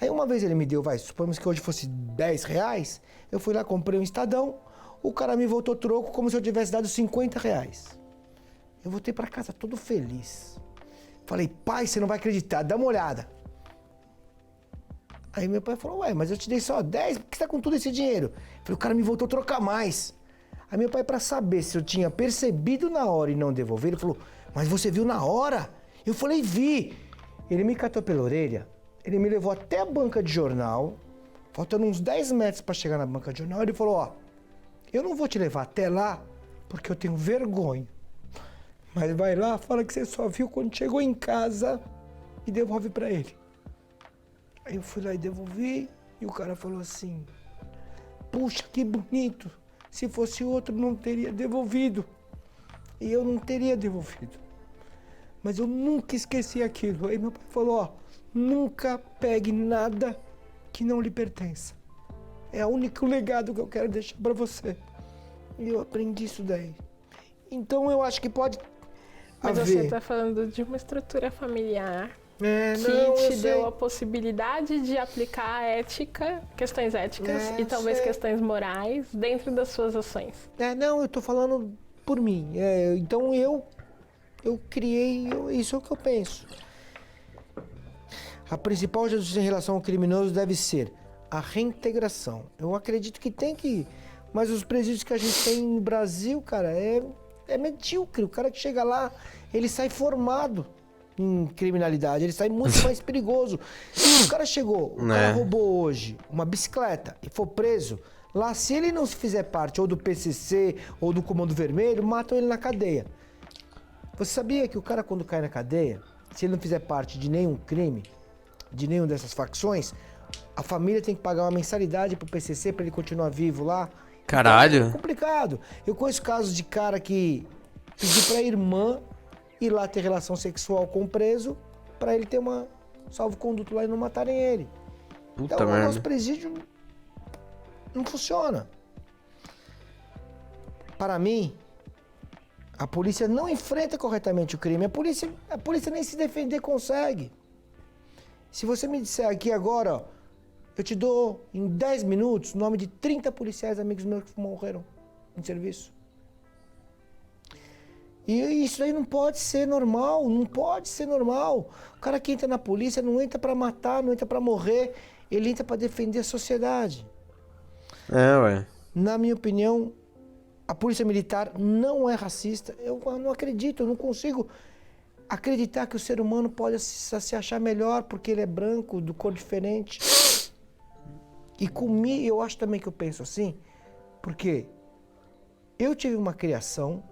Aí uma vez ele me deu, supomos que hoje fosse R$10, eu fui lá, comprei um Estadão, o cara me voltou troco como se eu tivesse dado R$50. Eu voltei pra casa todo feliz. Falei, pai, você não vai acreditar, dá uma olhada. Aí meu pai falou, mas eu te dei só 10, por que você tá com todo esse dinheiro? Eu falei, o cara me voltou a trocar mais. Aí meu pai, pra saber se eu tinha percebido na hora e não devolver, ele falou, mas você viu na hora? Eu falei, vi. Ele me catou pela orelha. Ele me levou até a banca de jornal, faltando uns 10 metros para chegar na banca de jornal. Ele falou, eu não vou te levar até lá, porque eu tenho vergonha. Mas vai lá, fala que você só viu quando chegou em casa e devolve para ele. Aí eu fui lá e devolvi, e o cara falou assim, puxa, que bonito. Se fosse outro, não teria devolvido. E eu não teria devolvido. Mas eu nunca esqueci aquilo. Aí meu pai falou, nunca pegue nada que não lhe pertença. É o único legado que eu quero deixar para você. E eu aprendi isso daí. Então eu acho que pode Mas haver... você está falando de uma estrutura familiar que te deu a possibilidade de aplicar a ética, questões éticas e talvez questões morais dentro das suas ações. Não, eu tô falando por mim. Então eu criei, isso é o que eu penso. A principal justiça em relação ao criminoso deve ser a reintegração. Eu acredito que tem que... Mas os presídios que a gente tem no Brasil, cara, é medíocre. O cara que chega lá, ele sai formado em criminalidade, ele sai muito mais perigoso. Se o cara chegou, o cara roubou hoje uma bicicleta e for preso, lá se ele não se fizer parte ou do PCC ou do Comando Vermelho, matam ele na cadeia. Você sabia que o cara quando cai na cadeia, se ele não fizer parte de nenhum crime, de nenhuma dessas facções, a família tem que pagar uma mensalidade pro PCC pra ele continuar vivo lá? Caralho. Então, é complicado. Eu conheço casos de cara que pediu pra irmã ir lá ter relação sexual com o preso pra ele ter uma salvo-conduto lá e não matarem ele. Puta Então, merda. o nosso presídio não funciona. Para mim, a polícia não enfrenta corretamente o crime. A polícia nem se defender consegue. Se você me disser aqui agora, ó, eu te dou em 10 minutos o nome de 30 policiais amigos meus que morreram em serviço. E isso aí não pode ser normal, não pode ser normal. O cara que entra na polícia não entra pra matar, não entra pra morrer, ele entra pra defender a sociedade. Ué. Na minha opinião, a polícia militar não é racista. Eu não acredito, eu não consigo acreditar que o ser humano pode se achar melhor porque ele é branco, do cor diferente. E comigo, eu acho também que eu penso assim, porque eu tive uma criação,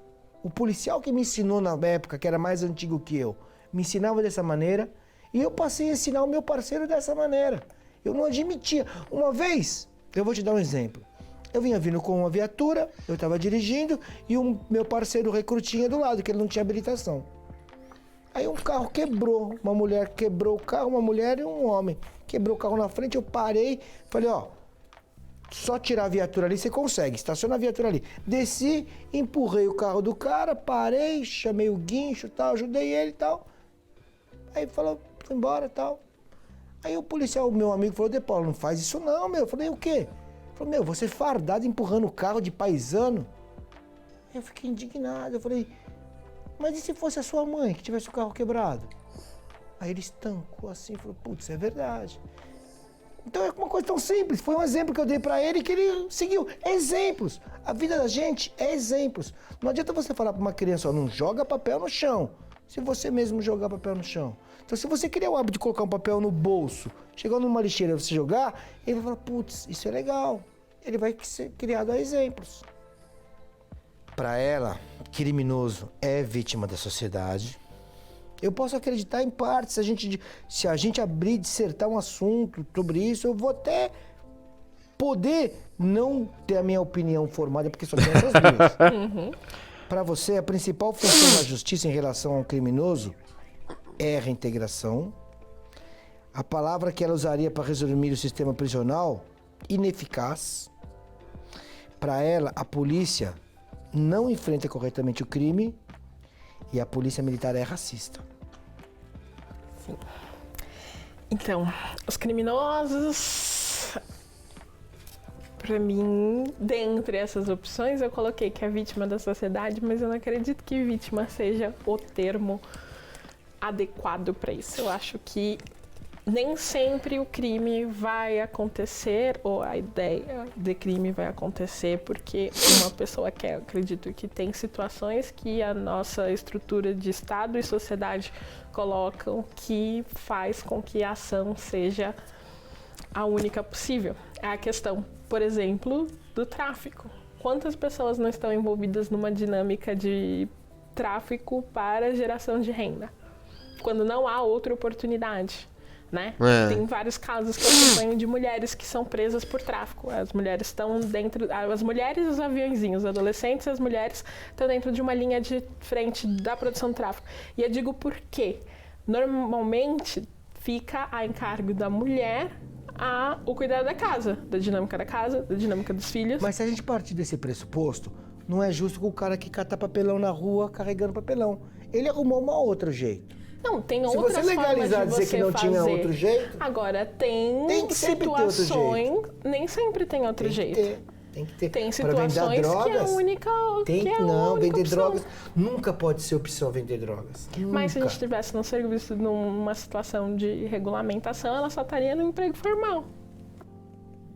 o policial que me ensinou na época, que era mais antigo que eu, me ensinava dessa maneira, e eu passei a ensinar o meu parceiro dessa maneira. Eu não admitia. Uma vez, eu vou te dar um exemplo. Eu vinha vindo com uma viatura, eu estava dirigindo, e o meu parceiro recrutinha do lado, que ele não tinha habilitação. Aí um carro quebrou, uma mulher quebrou o carro, uma mulher e um homem. Quebrou o carro na frente, eu parei, falei, ó, só tirar a viatura ali você consegue, estaciona a viatura ali. Desci, empurrei o carro do cara, parei, chamei o guincho e tal, ajudei ele e tal. Aí falou, foi embora e tal. Aí o policial, meu amigo, falou, De Paulo, não faz isso não, meu. Eu falei, o quê? Ele falou, meu, você fardado empurrando o carro de paisano? Aí eu fiquei indignado, eu falei, mas e se fosse a sua mãe que tivesse o carro quebrado? Aí ele estancou assim, falou, putz, é verdade. Então é uma coisa tão simples, foi um exemplo que eu dei pra ele que ele seguiu. Exemplos. A vida da gente é exemplos. Não adianta você falar pra uma criança, ó, não joga papel no chão, se você mesmo jogar papel no chão. Então se você criar o hábito de colocar um papel no bolso, chegar numa lixeira e você jogar, ele vai falar, putz, isso é legal. Ele vai ser criado a exemplos. Pra ela, criminoso é vítima da sociedade. Eu posso acreditar em parte, se a gente abrir, dissertar um assunto sobre isso, eu vou até poder não ter a minha opinião formada, porque só tem essas duas. Para você, a principal função da justiça em relação ao criminoso é a reintegração. A palavra que ela usaria para resumir o sistema prisional, ineficaz. Para ela, a polícia não enfrenta corretamente o crime e a polícia militar é racista. Sim. Então, os criminosos, pra mim, dentre essas opções, eu coloquei que é vítima da sociedade, mas eu não acredito que vítima seja o termo adequado para isso. Eu acho que nem sempre o crime vai acontecer, ou a ideia de crime vai acontecer, porque uma pessoa quer. Eu acredito que tem situações que a nossa estrutura de Estado e sociedade colocam que faz com que a ação seja a única possível. É a questão, por exemplo, do tráfico. Quantas pessoas não estão envolvidas numa dinâmica de tráfico para geração de renda, quando não há outra oportunidade? Né? Tem vários casos que eu acompanho de mulheres que são presas por tráfico. As mulheres estão dentro... As mulheres e os aviãozinhos, os adolescentes e as mulheres estão dentro de uma linha de frente da produção do tráfico. E eu digo por quê? Normalmente fica a encargo da mulher o cuidado da casa, da dinâmica dos filhos. Mas se a gente partir desse pressuposto, não é justo com o cara que cata papelão na rua carregando papelão. Ele arrumou um outro jeito. Não, tem Se outras você legalizar formas de dizer que você não tinha fazer. outro jeito, Agora, tem tem que sempre ter outro situações... jeito. Nem sempre tem outro tem jeito. que ter. Tem que ter. Tem Pra vender situações que é a drogas, única... tem que é a não, única vender opção. drogas nunca pode ser opção vender drogas. Mas se a Nunca. gente estivesse num serviço, numa situação de regulamentação, ela só estaria no emprego formal.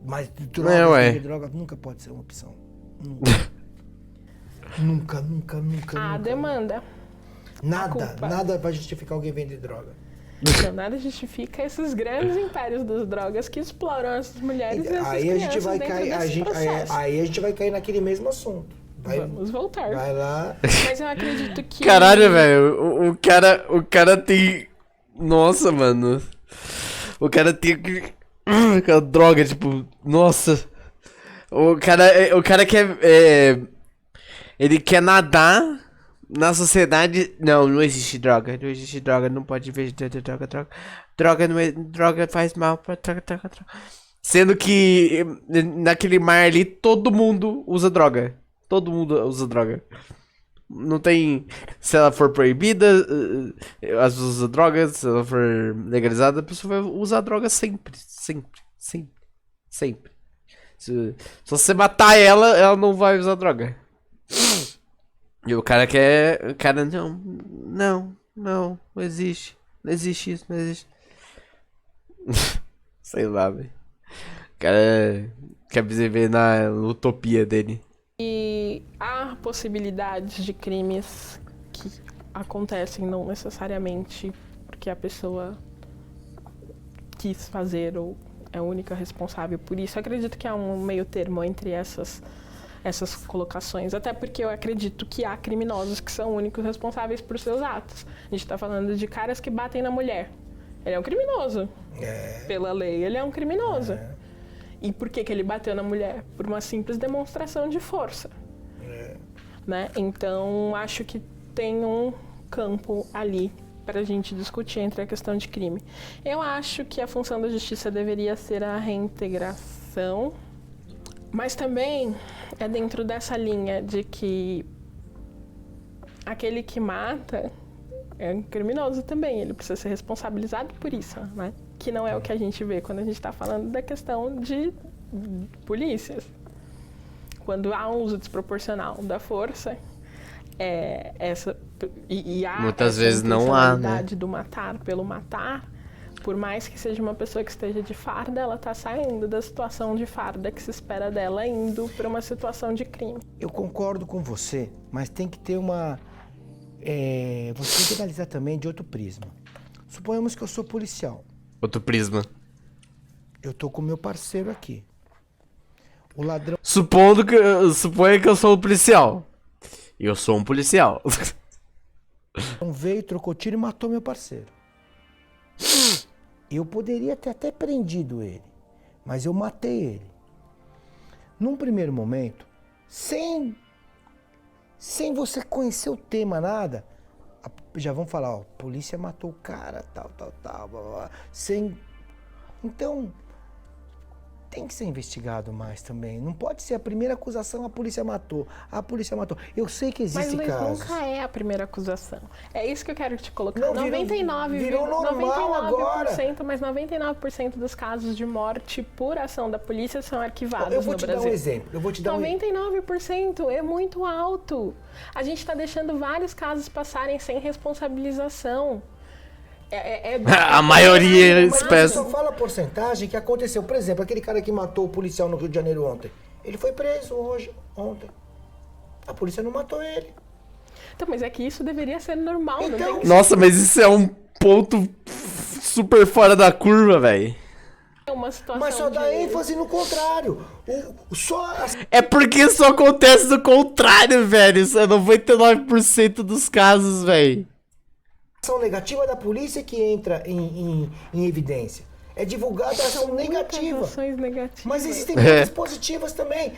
Mas vender drogas nunca pode ser uma opção. Nunca. nunca. A demanda. Nada, culpa. nada vai justificar alguém vender droga. Então, nada justifica esses grandes impérios das drogas que exploram essas mulheres e essas Aí a gente crianças vai dentro cair, desse processo. aí a gente vai cair naquele mesmo assunto. Vamos voltar. Vai lá. Mas eu acredito que... Caralho, velho, o cara tem... Nossa, mano. O cara tem... Aquela droga, tipo... Nossa. O cara quer... ele quer nadar na sociedade... Não existe droga. Não existe droga. Não pode ver droga. Droga não é... Droga faz mal pra... Droga. Sendo que naquele mar ali, todo mundo usa droga. Todo mundo usa droga. Não tem... Se ela for proibida, as pessoas usam droga. Se ela for legalizada, a pessoa vai usar droga sempre. Sempre. Se você matar ela, ela não vai usar droga. E o cara quer... O cara, não existe. Não existe isso, não existe. Sei lá, velho. O cara quer viver na utopia dele. E há possibilidades de crimes que acontecem não necessariamente porque a pessoa quis fazer ou é a única responsável por isso. Eu acredito que há um meio termo entre essas colocações, até porque eu acredito que há criminosos que são únicos responsáveis por seus atos. A gente está falando de caras que batem na mulher. Ele é um criminoso. Pela lei, ele é um criminoso. E por que ele bateu na mulher? Por uma simples demonstração de força. Né? Então, acho que tem um campo ali para a gente discutir entre a questão de crime. Eu acho que a função da justiça deveria ser a reintegração, mas também é dentro dessa linha de que aquele que mata é um criminoso também, ele precisa ser responsabilizado por isso, né? Que não é o que a gente vê quando a gente está falando da questão de polícias. Quando há um uso desproporcional da força, há muitas essa vezes não há, né? intencionalidade do matar pelo matar, por mais que seja uma pessoa que esteja de farda, ela está saindo da situação de farda que se espera dela, indo para uma situação de crime. Eu concordo com você, mas tem que ter uma... você tem que analisar também de outro prisma. Suponhamos que eu sou policial. Outro prisma. Eu tô com meu parceiro aqui. O ladrão... Suponha que eu sou um policial. Eu sou um policial. veio, trocou tiro e matou meu parceiro. Eu poderia ter até prendido ele, mas eu matei ele. Num primeiro momento, sem você conhecer o tema, nada, já vão falar, ó, a polícia matou o cara, tal, blá, blá, blá. Então, tem que ser investigado mais também. Não pode ser a primeira acusação, a polícia matou. Eu sei que existe mas casos. nunca é a primeira acusação. É isso que eu quero te colocar. Não, 99, virou normal 99%, agora. mas 99% dos casos de morte por ação da polícia são arquivados no Brasil. Eu vou te dar um exemplo. 99% é muito alto. A gente está deixando vários casos passarem sem responsabilização. A maioria Mas espécie. você só fala a porcentagem que aconteceu. Por exemplo, aquele cara que matou o policial no Rio de Janeiro ontem. Ele foi preso ontem. A polícia não matou ele. Então, mas é que isso deveria ser normal, não tem que Nossa, mas isso é um ponto super fora da curva, velho. ser uma situação Mas só dá de... ênfase no contrário. É porque isso acontece do contrário, velho. Isso é 99% dos casos, velho. A ação negativa da polícia que entra em evidência. É divulgada a ação negativa. Ações negativas. Mas existem coisas positivas também.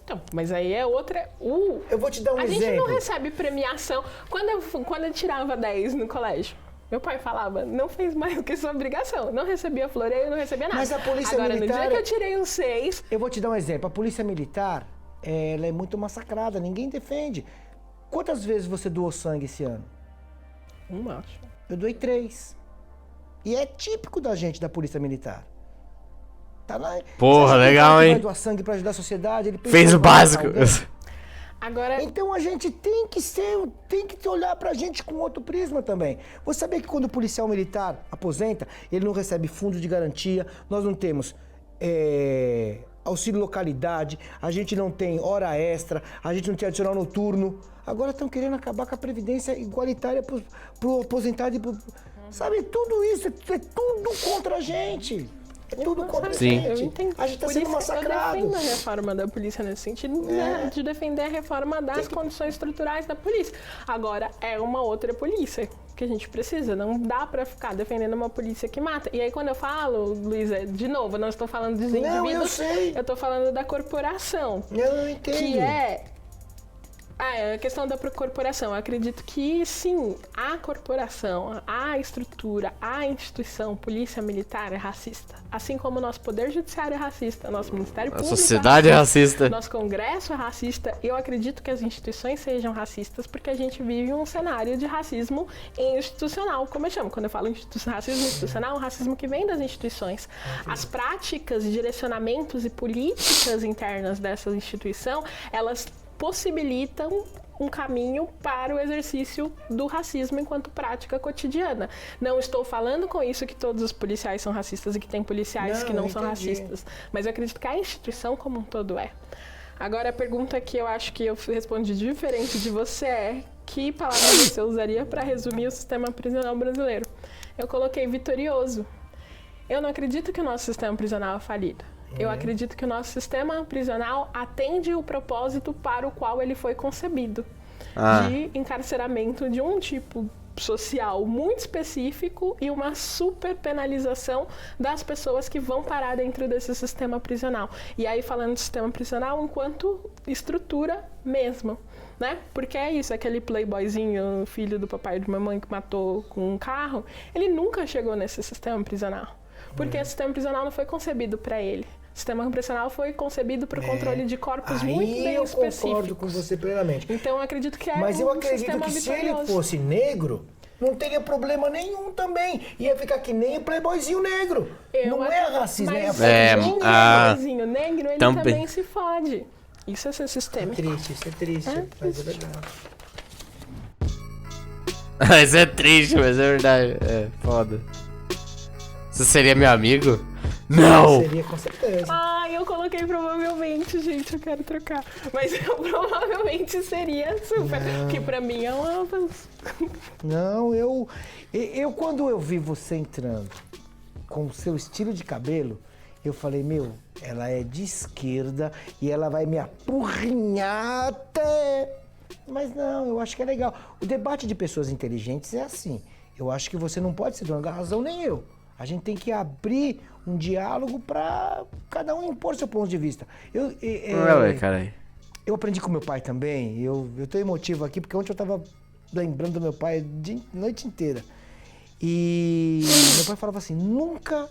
Então, mas aí é outra... Eu vou te dar um a exemplo. gente não recebe premiação. Quando eu tirava 10 no colégio, meu pai falava, não fez mais do que sua obrigação. Não recebia floreio, não recebia nada. Mas a polícia Agora, militar... no dia que eu tirei um 6... Eu vou te dar um exemplo. A polícia militar, ela é muito massacrada. Ninguém defende. Quantas vezes você doou sangue esse ano? Acho. Eu doei 3. E é típico da gente, da Polícia Militar. Tá lá. Porra, Você acha que legal, o cara que hein? vai doar sangue pra ajudar a sociedade, ele pensa Fez que o vai matar básico. alguém? Agora, Então a gente tem que olhar pra gente com outro prisma também. Você sabia que quando o policial militar aposenta, ele não recebe fundo de garantia, nós não temos auxílio localidade, a gente não tem hora extra, a gente não tem adicional noturno. Agora estão querendo acabar com a previdência igualitária pro aposentado e sabe, tudo isso, é tudo contra a gente. É tudo contra a Sim. eu gente. entendo. A gente tá Por sendo isso massacrado. eu defendo a reforma da polícia nesse sentido, né, de defender a reforma das condições estruturais da polícia. Agora, é uma outra polícia que a gente precisa. Não dá pra ficar defendendo uma polícia que mata. E aí, quando eu falo, Luísa, de novo, eu não estou falando dos indivíduos. Não, eu sei. Eu tô falando da corporação. Eu entendo. Que é a questão da corporação. Eu acredito que, sim, a corporação, a estrutura, a instituição, polícia militar é racista. Assim como o nosso poder judiciário é racista, nosso Ministério A Público sociedade é racista. nosso Congresso é racista. Eu acredito que as instituições sejam racistas porque a gente vive um cenário de racismo institucional, como eu chamo. Quando eu falo racismo institucional, um racismo que vem das instituições. As práticas, direcionamentos e políticas internas dessa instituição, elas possibilitam um caminho para o exercício do racismo enquanto prática cotidiana. Não estou falando com isso que todos os policiais são racistas e que tem policiais que não são racistas, mas eu acredito que a instituição como um todo é. Agora, a pergunta que eu acho que eu respondi diferente de você é: que palavra você usaria para resumir o sistema prisional brasileiro? Eu coloquei vitorioso. Eu não acredito que o nosso sistema prisional é falido. Eu acredito que o nosso sistema prisional atende o propósito para o qual ele foi concebido. De encarceramento de um tipo social muito específico e uma super penalização das pessoas que vão parar dentro desse sistema prisional. E aí, falando de sistema prisional enquanto estrutura mesmo, né? Porque é isso, aquele playboyzinho, filho do papai e de mamãe que matou com um carro, ele nunca chegou nesse sistema prisional. Porque o sistema prisional não foi concebido para ele. O sistema prisional foi concebido para o controle de corpos muito bem específicos. Eu concordo com você plenamente. Então, eu acredito que é Mas eu um acredito sistema que vitorioso. se ele fosse negro, não teria problema nenhum também. Ia ficar que nem o playboyzinho negro. Não é racismo, é mas racismo. o playboyzinho negro, ele também. também se fode. Isso é ser É sistêmico. triste, isso é triste, mas é verdade. Isso é triste, mas é verdade. É foda. Você seria meu amigo? Não! Seria com certeza. Eu coloquei provavelmente, gente, eu quero trocar. Mas eu provavelmente seria super. Que pra mim é uma. Não, eu quando eu vi você entrando com o seu estilo de cabelo, eu falei, meu, ela é de esquerda e ela vai me apurrinhar até... Mas não, eu acho que é legal. O debate de pessoas inteligentes é assim. Eu acho que você não pode ser dono da razão, nem eu. A gente tem que abrir um diálogo para cada um impor seu ponto de vista. Eu aprendi com meu pai também. Eu tô emotivo aqui porque ontem eu tava lembrando do meu pai a noite inteira. E meu pai falava assim, nunca...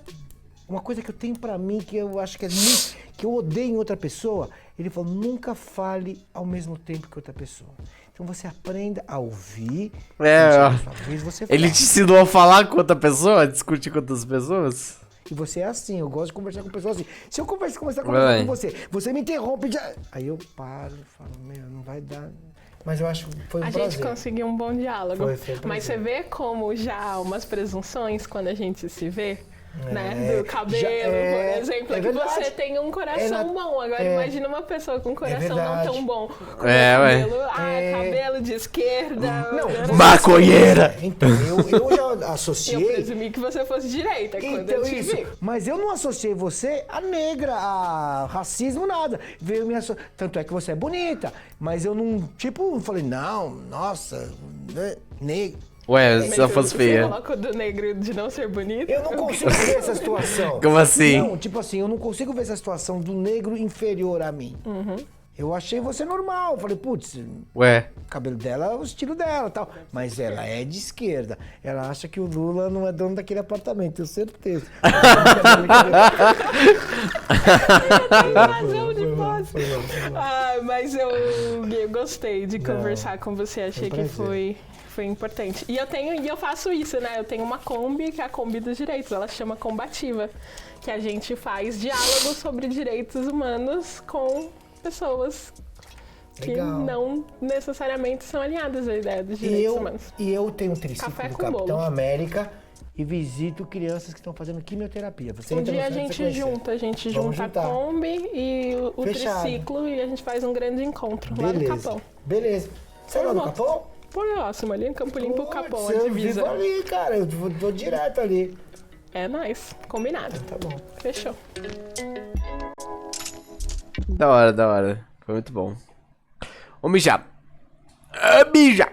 Uma coisa que eu tenho pra mim, que eu acho que é muito, que eu odeio em outra pessoa, ele falou, nunca fale ao mesmo tempo que outra pessoa. Então você aprenda a ouvir, você Ele te ensinou a falar com outra pessoa, a discutir com outras pessoas? E você é assim, eu gosto de conversar com pessoas assim. Se eu começar a conversar com você me interrompe, aí eu paro e falo, meu, não vai dar... Mas eu acho que foi um prazer. A gente conseguiu um bom diálogo. Foi um Mas você vê como já há umas presunções quando a gente se vê? Né? Do cabelo, por exemplo, que você tem um coração bom. Agora imagina uma pessoa com um coração não tão bom. Com cabelo, cabelo de esquerda. Não, maconheira! Então, eu já associei. Eu presumi que você fosse direita quando Então, eu te isso. vi. Mas eu não associei você a negra, a racismo, nada. Veio me Tanto é que você é bonita. Mas eu não, tipo, falei, não, nossa, negra. Ué, se ela fosse feia. Você coloca o do negro de não ser bonito? Eu não consigo ver essa situação. Como assim? Não, tipo assim, eu não consigo ver essa situação do negro inferior a mim. Eu achei você normal. Falei, putz, Ué. o cabelo dela é o estilo dela e tal. Mas ela é de esquerda. Ela acha que o Lula não é dono daquele apartamento, tenho certeza. Tem razão de posse. Mas eu gostei de conversar com você. Achei que foi foi importante. E eu faço isso, né? Eu tenho uma Kombi, que é a Kombi dos Direitos, ela chama Combativa, que a gente faz diálogo sobre direitos humanos com pessoas que Legal. não necessariamente são alinhadas à ideia dos direitos humanos. E eu tenho um triciclo Café do com Capitão bolo. América e visito crianças que estão fazendo quimioterapia. Você Um entra no dia a site pra gente conhecer. junta, Vamos a juntar. Kombi e o Fechado. triciclo e a gente faz um grande encontro lá no Beleza. Capão. Beleza. Você é lá no Capão? Próximo, ali em Campo Limpo, o Capão, a Eu divisa. vivo ali, cara. Eu vou direto ali. É nóis, combinado. Tá bom. Fechou. Da hora, da hora. Foi muito bom. Vamos mijar. Ah, mijar.